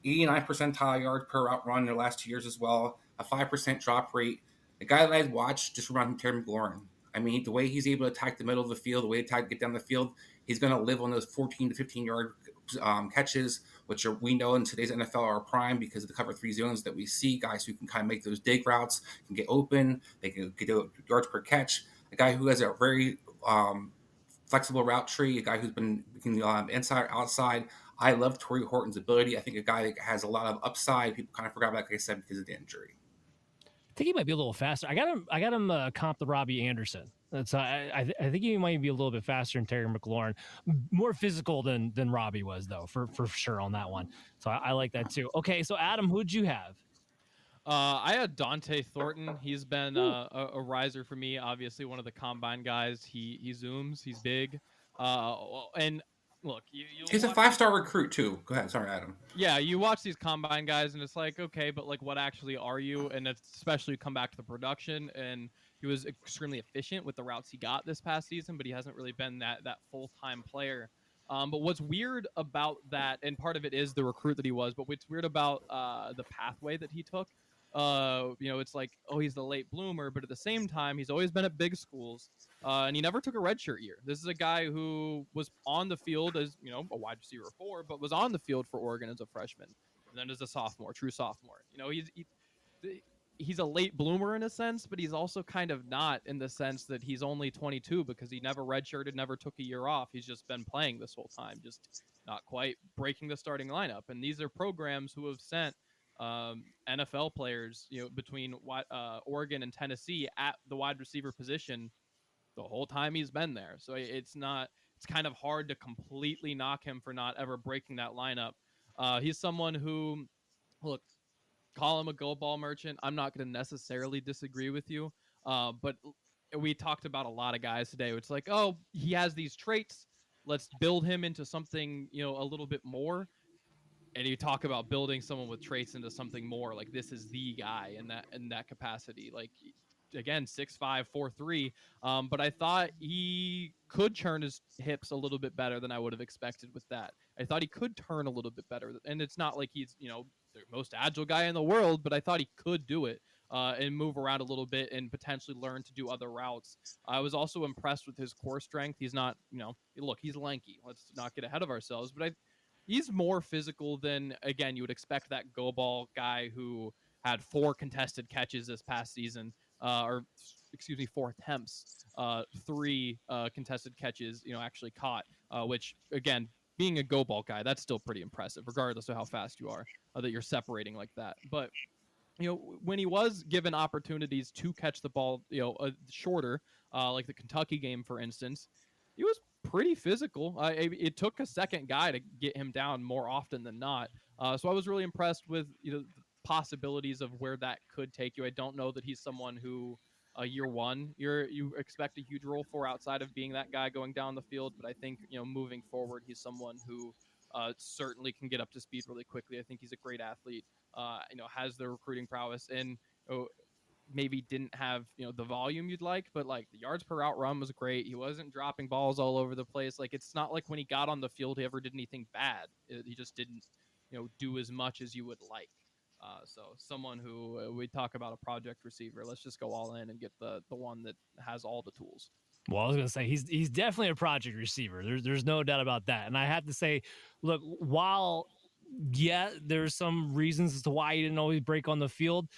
89th percentile yards per route run in the last 2 years as well, a 5% drop rate. The guy that I watched just around Terry McLaurin. I mean, the way he's able to attack the middle of the field, the way to get down the field, he's going to live on those 14 to 15-yard catches, which we know in today's NFL are prime because of the cover 3 zones that we see. Guys who can kind of make those dig routes, can get open, they can get yards per catch. A guy who has a very flexible route tree, a guy who's been inside or outside. I love Tory Horton's ability. I think a guy that has a lot of upside. People kind of forgot about, like I said, because of the injury. I think he might be a little faster. I got him comp to Robbie Anderson. That's I think he might be a little bit faster than Terry McLaurin. More physical than Robbie was, though, for sure on that one. So I like that too. Okay, so Adam, who'd you have? I had Donte Thornton. He's been a riser for me. Obviously, one of the combine guys. He zooms. He's big. And look, he's a 5-star recruit too. Go ahead. Sorry, Adam. Yeah, you watch these combine guys, and it's like, okay, but like, what actually are you? And especially come back to the production. And he was extremely efficient with the routes he got this past season, but he hasn't really been that full-time player. But what's weird about that, and part of it is the recruit that he was, but what's weird about the pathway that he took, it's like, oh, he's the late bloomer, but at the same time, he's always been at big schools, and he never took a redshirt year. This is a guy who was on the field as, a wide receiver 4, but was on the field for Oregon as a freshman, and then as a sophomore, true sophomore. He's a late bloomer in a sense, but he's also kind of not in the sense that he's only 22 because he never redshirted, never took a year off. He's just been playing this whole time, just not quite breaking the starting lineup. And these are programs who have sent NFL players, between Oregon and Tennessee at the wide receiver position the whole time he's been there. So it's kind of hard to completely knock him for not ever breaking that lineup. He's someone who, look, call him a go ball merchant. I'm not going to necessarily disagree with you, but we talked about a lot of guys today. It's like, oh, he has these traits. Let's build him into something, a little bit more. And you talk about building someone with traits into something more. Like, this is the guy in that capacity. Like, again, 6'5", 4'3". But I thought he could turn his hips a little bit better than I would have expected with that. I thought he could turn a little bit better. And it's not like he's, the most agile guy in the world, but I thought he could do it and move around a little bit and potentially learn to do other routes. I was also impressed with his core strength. He's not, look, he's lanky. Let's not get ahead of ourselves. But he's more physical than, again, you would expect that go ball guy who had 4 contested catches this past season, 4 attempts, 3 contested catches, actually caught, which, again, being a go ball guy, that's still pretty impressive, regardless of how fast you are, that you're separating like that. But, when he was given opportunities to catch the ball, shorter, like the Kentucky game, for instance, he was pretty physical. It took a second guy to get him down more often than not. So I was really impressed with, the possibilities of where that could take you. I don't know that he's someone who year one you expect a huge role for outside of being that guy going down the field. But I think, moving forward, he's someone who certainly can get up to speed really quickly. I think he's a great athlete, has the recruiting prowess, and maybe didn't have, the volume you'd like, but like the yards per route run was great. He wasn't dropping balls all over the place. Like, it's not like when he got on the field, he ever did anything bad. He just didn't, do as much as you would like. So someone who we talk about a project receiver, let's just go all in and get the one that has all the tools. Well, I was going to say, he's definitely a project receiver. There's no doubt about that. And I have to say, look, while, there's some reasons as to why he didn't always break on the field,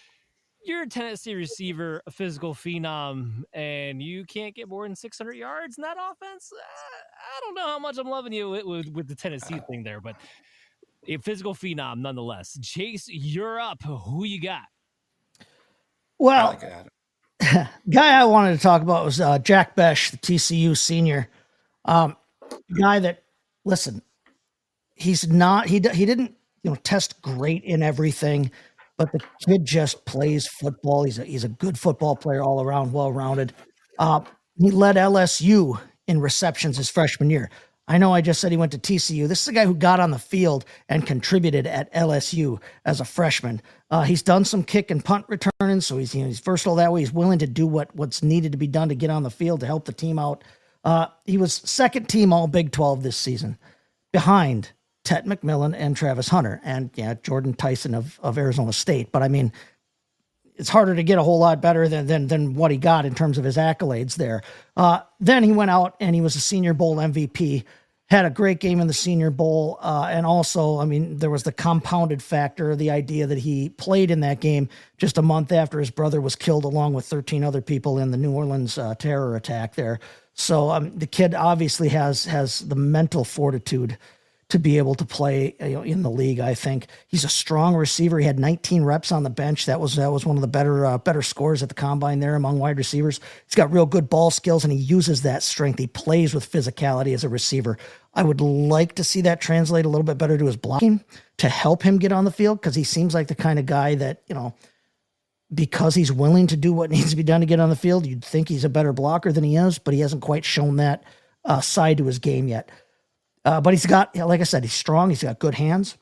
you're a Tennessee receiver, a physical phenom, and you can't get more than 600 yards in that offense. I don't know how much I'm loving you with the Tennessee thing there, but a physical phenom nonetheless. Chase, you're up. Who you got? Well, guy I wanted to talk about was Jack Bech, the TCU senior. Guy that, listen, he's not, he didn't, test great in everything, but the kid just plays football. He's a good football player all around, well-rounded. He led LSU in receptions his freshman year. I know I just said he went to TCU. This is a guy who got on the field and contributed at LSU as a freshman. He's done some kick and punt returning, so he's versatile that way. He's willing to do what's needed to be done to get on the field to help the team out. He was second team all Big 12 this season, behind Tet McMillan and Travis Hunter, and Jordan Tyson of Arizona State. But I mean, it's harder to get a whole lot better than what he got in terms of his accolades there. Then he went out and he was a Senior Bowl MVP, had a great game in the Senior Bowl. And also, I mean, there was the compounded factor, the idea that he played in that game just a month after his brother was killed along with 13 other people in the New Orleans terror attack there. So the kid obviously has the mental fortitude to be able to play in the league. I think he's a strong receiver. He had 19 reps on the bench. That was one of the better scores at the combine there among wide receivers. He's got real good ball skills, and he uses that strength. He plays with physicality as a receiver. I would like to see that translate a little bit better to his blocking to help him get on the field, because he seems like the kind of guy that, because he's willing to do what needs to be done to get on the field, you'd think he's a better blocker than he is, but he hasn't quite shown that side to his game yet. But he's got, like I said, he's strong. He's got good hands.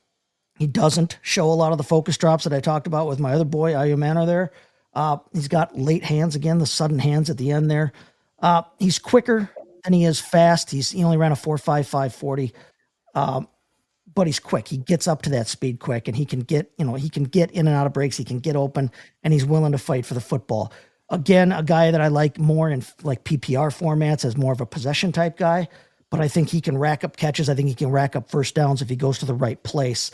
He doesn't show a lot of the focus drops that I talked about with my other boy, Ayomanor there. He's got late hands, again, the sudden hands at the end there. He's quicker than he is fast. He only ran a 4.55 40. But he's quick. He gets up to that speed quick, and he can get in and out of breaks. He can get open, and he's willing to fight for the football. Again, a guy that I like more in like PPR formats as more of a possession type guy. But I think he can rack up catches. I think he can rack up first downs if he goes to the right place.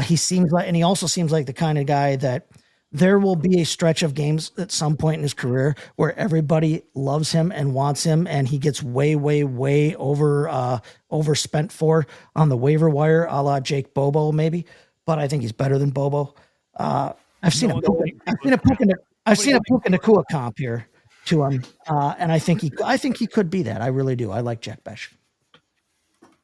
He also seems like the kind of guy that there will be a stretch of games at some point in his career where everybody loves him and wants him, and he gets way, way, way overspent for on the waiver wire, a la Jake Bobo maybe. But I think he's better than Bobo. I've seen a poke in the Kua comp here to him, and I think he could be that. I really do. I like Jack Bech.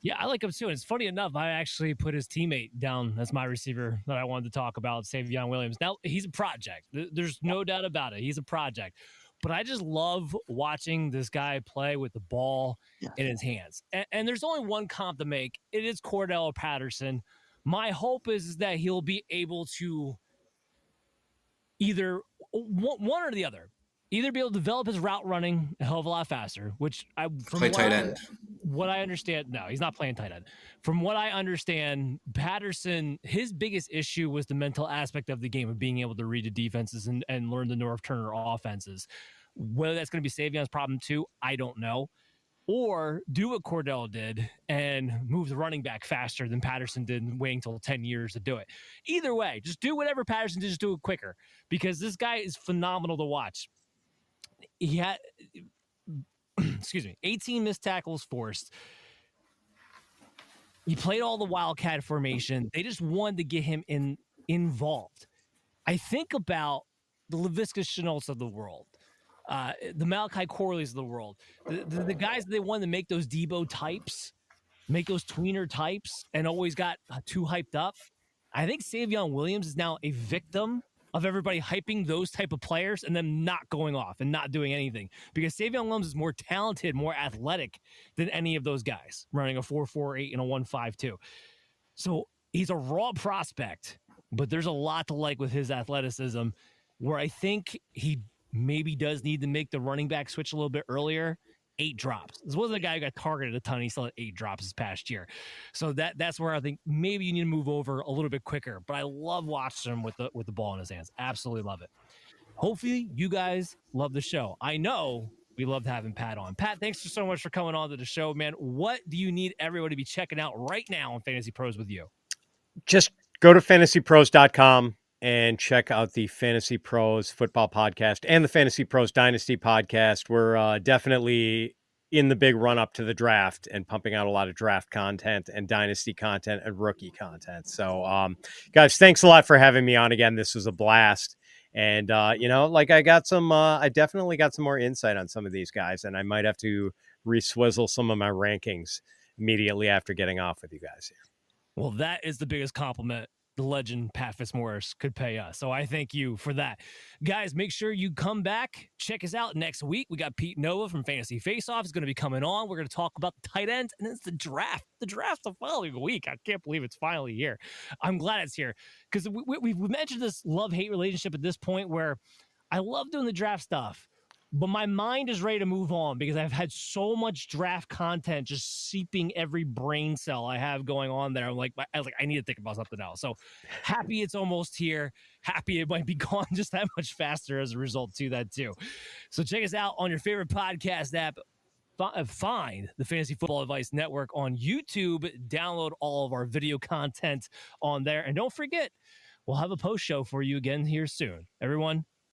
Yeah, I like him too. And it's funny enough, I actually put his teammate down as my receiver that I wanted to talk about, Savion Williams. Now, he's a project. There's no doubt about it. He's a project. But I just love watching this guy play with the ball in his hands. And there's only one comp to make. It is Cordell Patterson. My hope is that he'll be able to either one or the other. Either be able to develop his route running a hell of a lot faster, which Play tight end. What I understand, no, he's not playing tight end. From what I understand, Patterson, his biggest issue was the mental aspect of the game of being able to read the defenses and learn the North Turner offenses. Whether that's going to be Savion's problem too, I don't know. Or do what Cordell did and move the running back faster than Patterson did and waiting until 10 years to do it. Either way, just do whatever Patterson did, just do it quicker because this guy is phenomenal to watch. He had, 18 missed tackles forced. He played all the Wildcat formation. They just wanted to get him involved. I think about the Laviska Shenaults of the world, the Malachi Corleys of the world, the guys that they wanted to make those Debo types, make those tweener types, and always got too hyped up. I think Savion Williams is now a victim of everybody hyping those type of players and them not going off and not doing anything because Savion Williams is more talented, more athletic than any of those guys running a 4.48 and a 1.52. So he's a raw prospect, but there's a lot to like with his athleticism where I think he maybe does need to make the running back switch a little bit earlier. 8 drops. This wasn't a guy who got targeted a ton. He still had 8 drops this past year. So that's where I think maybe you need to move over a little bit quicker. But I love watching him with the ball in his hands. Absolutely love it. Hopefully you guys love the show. I know we loved having Pat on. Pat, thanks so much for coming on to the show, man. What do you need everybody to be checking out right now on Fantasy Pros with you? Just go to fantasypros.com and check out the Fantasy Pros Football Podcast and the Fantasy Pros Dynasty Podcast. We're definitely in the big run-up to the draft and pumping out a lot of draft content and Dynasty content and rookie content. So, guys, thanks a lot for having me on again. This was a blast. And, I definitely got some more insight on some of these guys, and I might have to re-swizzle some of my rankings immediately after getting off with you guys here. Well, that is the biggest compliment the legend Pat Fitzmaurice could pay us. So I thank you for that. Guys, make sure you come back. Check us out next week. We got Pete Nova from Fantasy Face-Off is going to be coming on. We're going to talk about the tight ends, and it's the draft. The draft's the following week. I can't believe it's finally here. I'm glad it's here because we've mentioned this love-hate relationship at this point where I love doing the draft stuff, but my mind is ready to move on because I've had so much draft content just seeping every brain cell I have going on there. I was like, I need to think about something else. So happy it's almost here. Happy it might be gone just that much faster as a result to that too. So check us out on your favorite podcast app. Find the Fantasy Football Advice Network on YouTube. Download all of our video content on there. And don't forget, we'll have a post show for you again here soon. Everyone,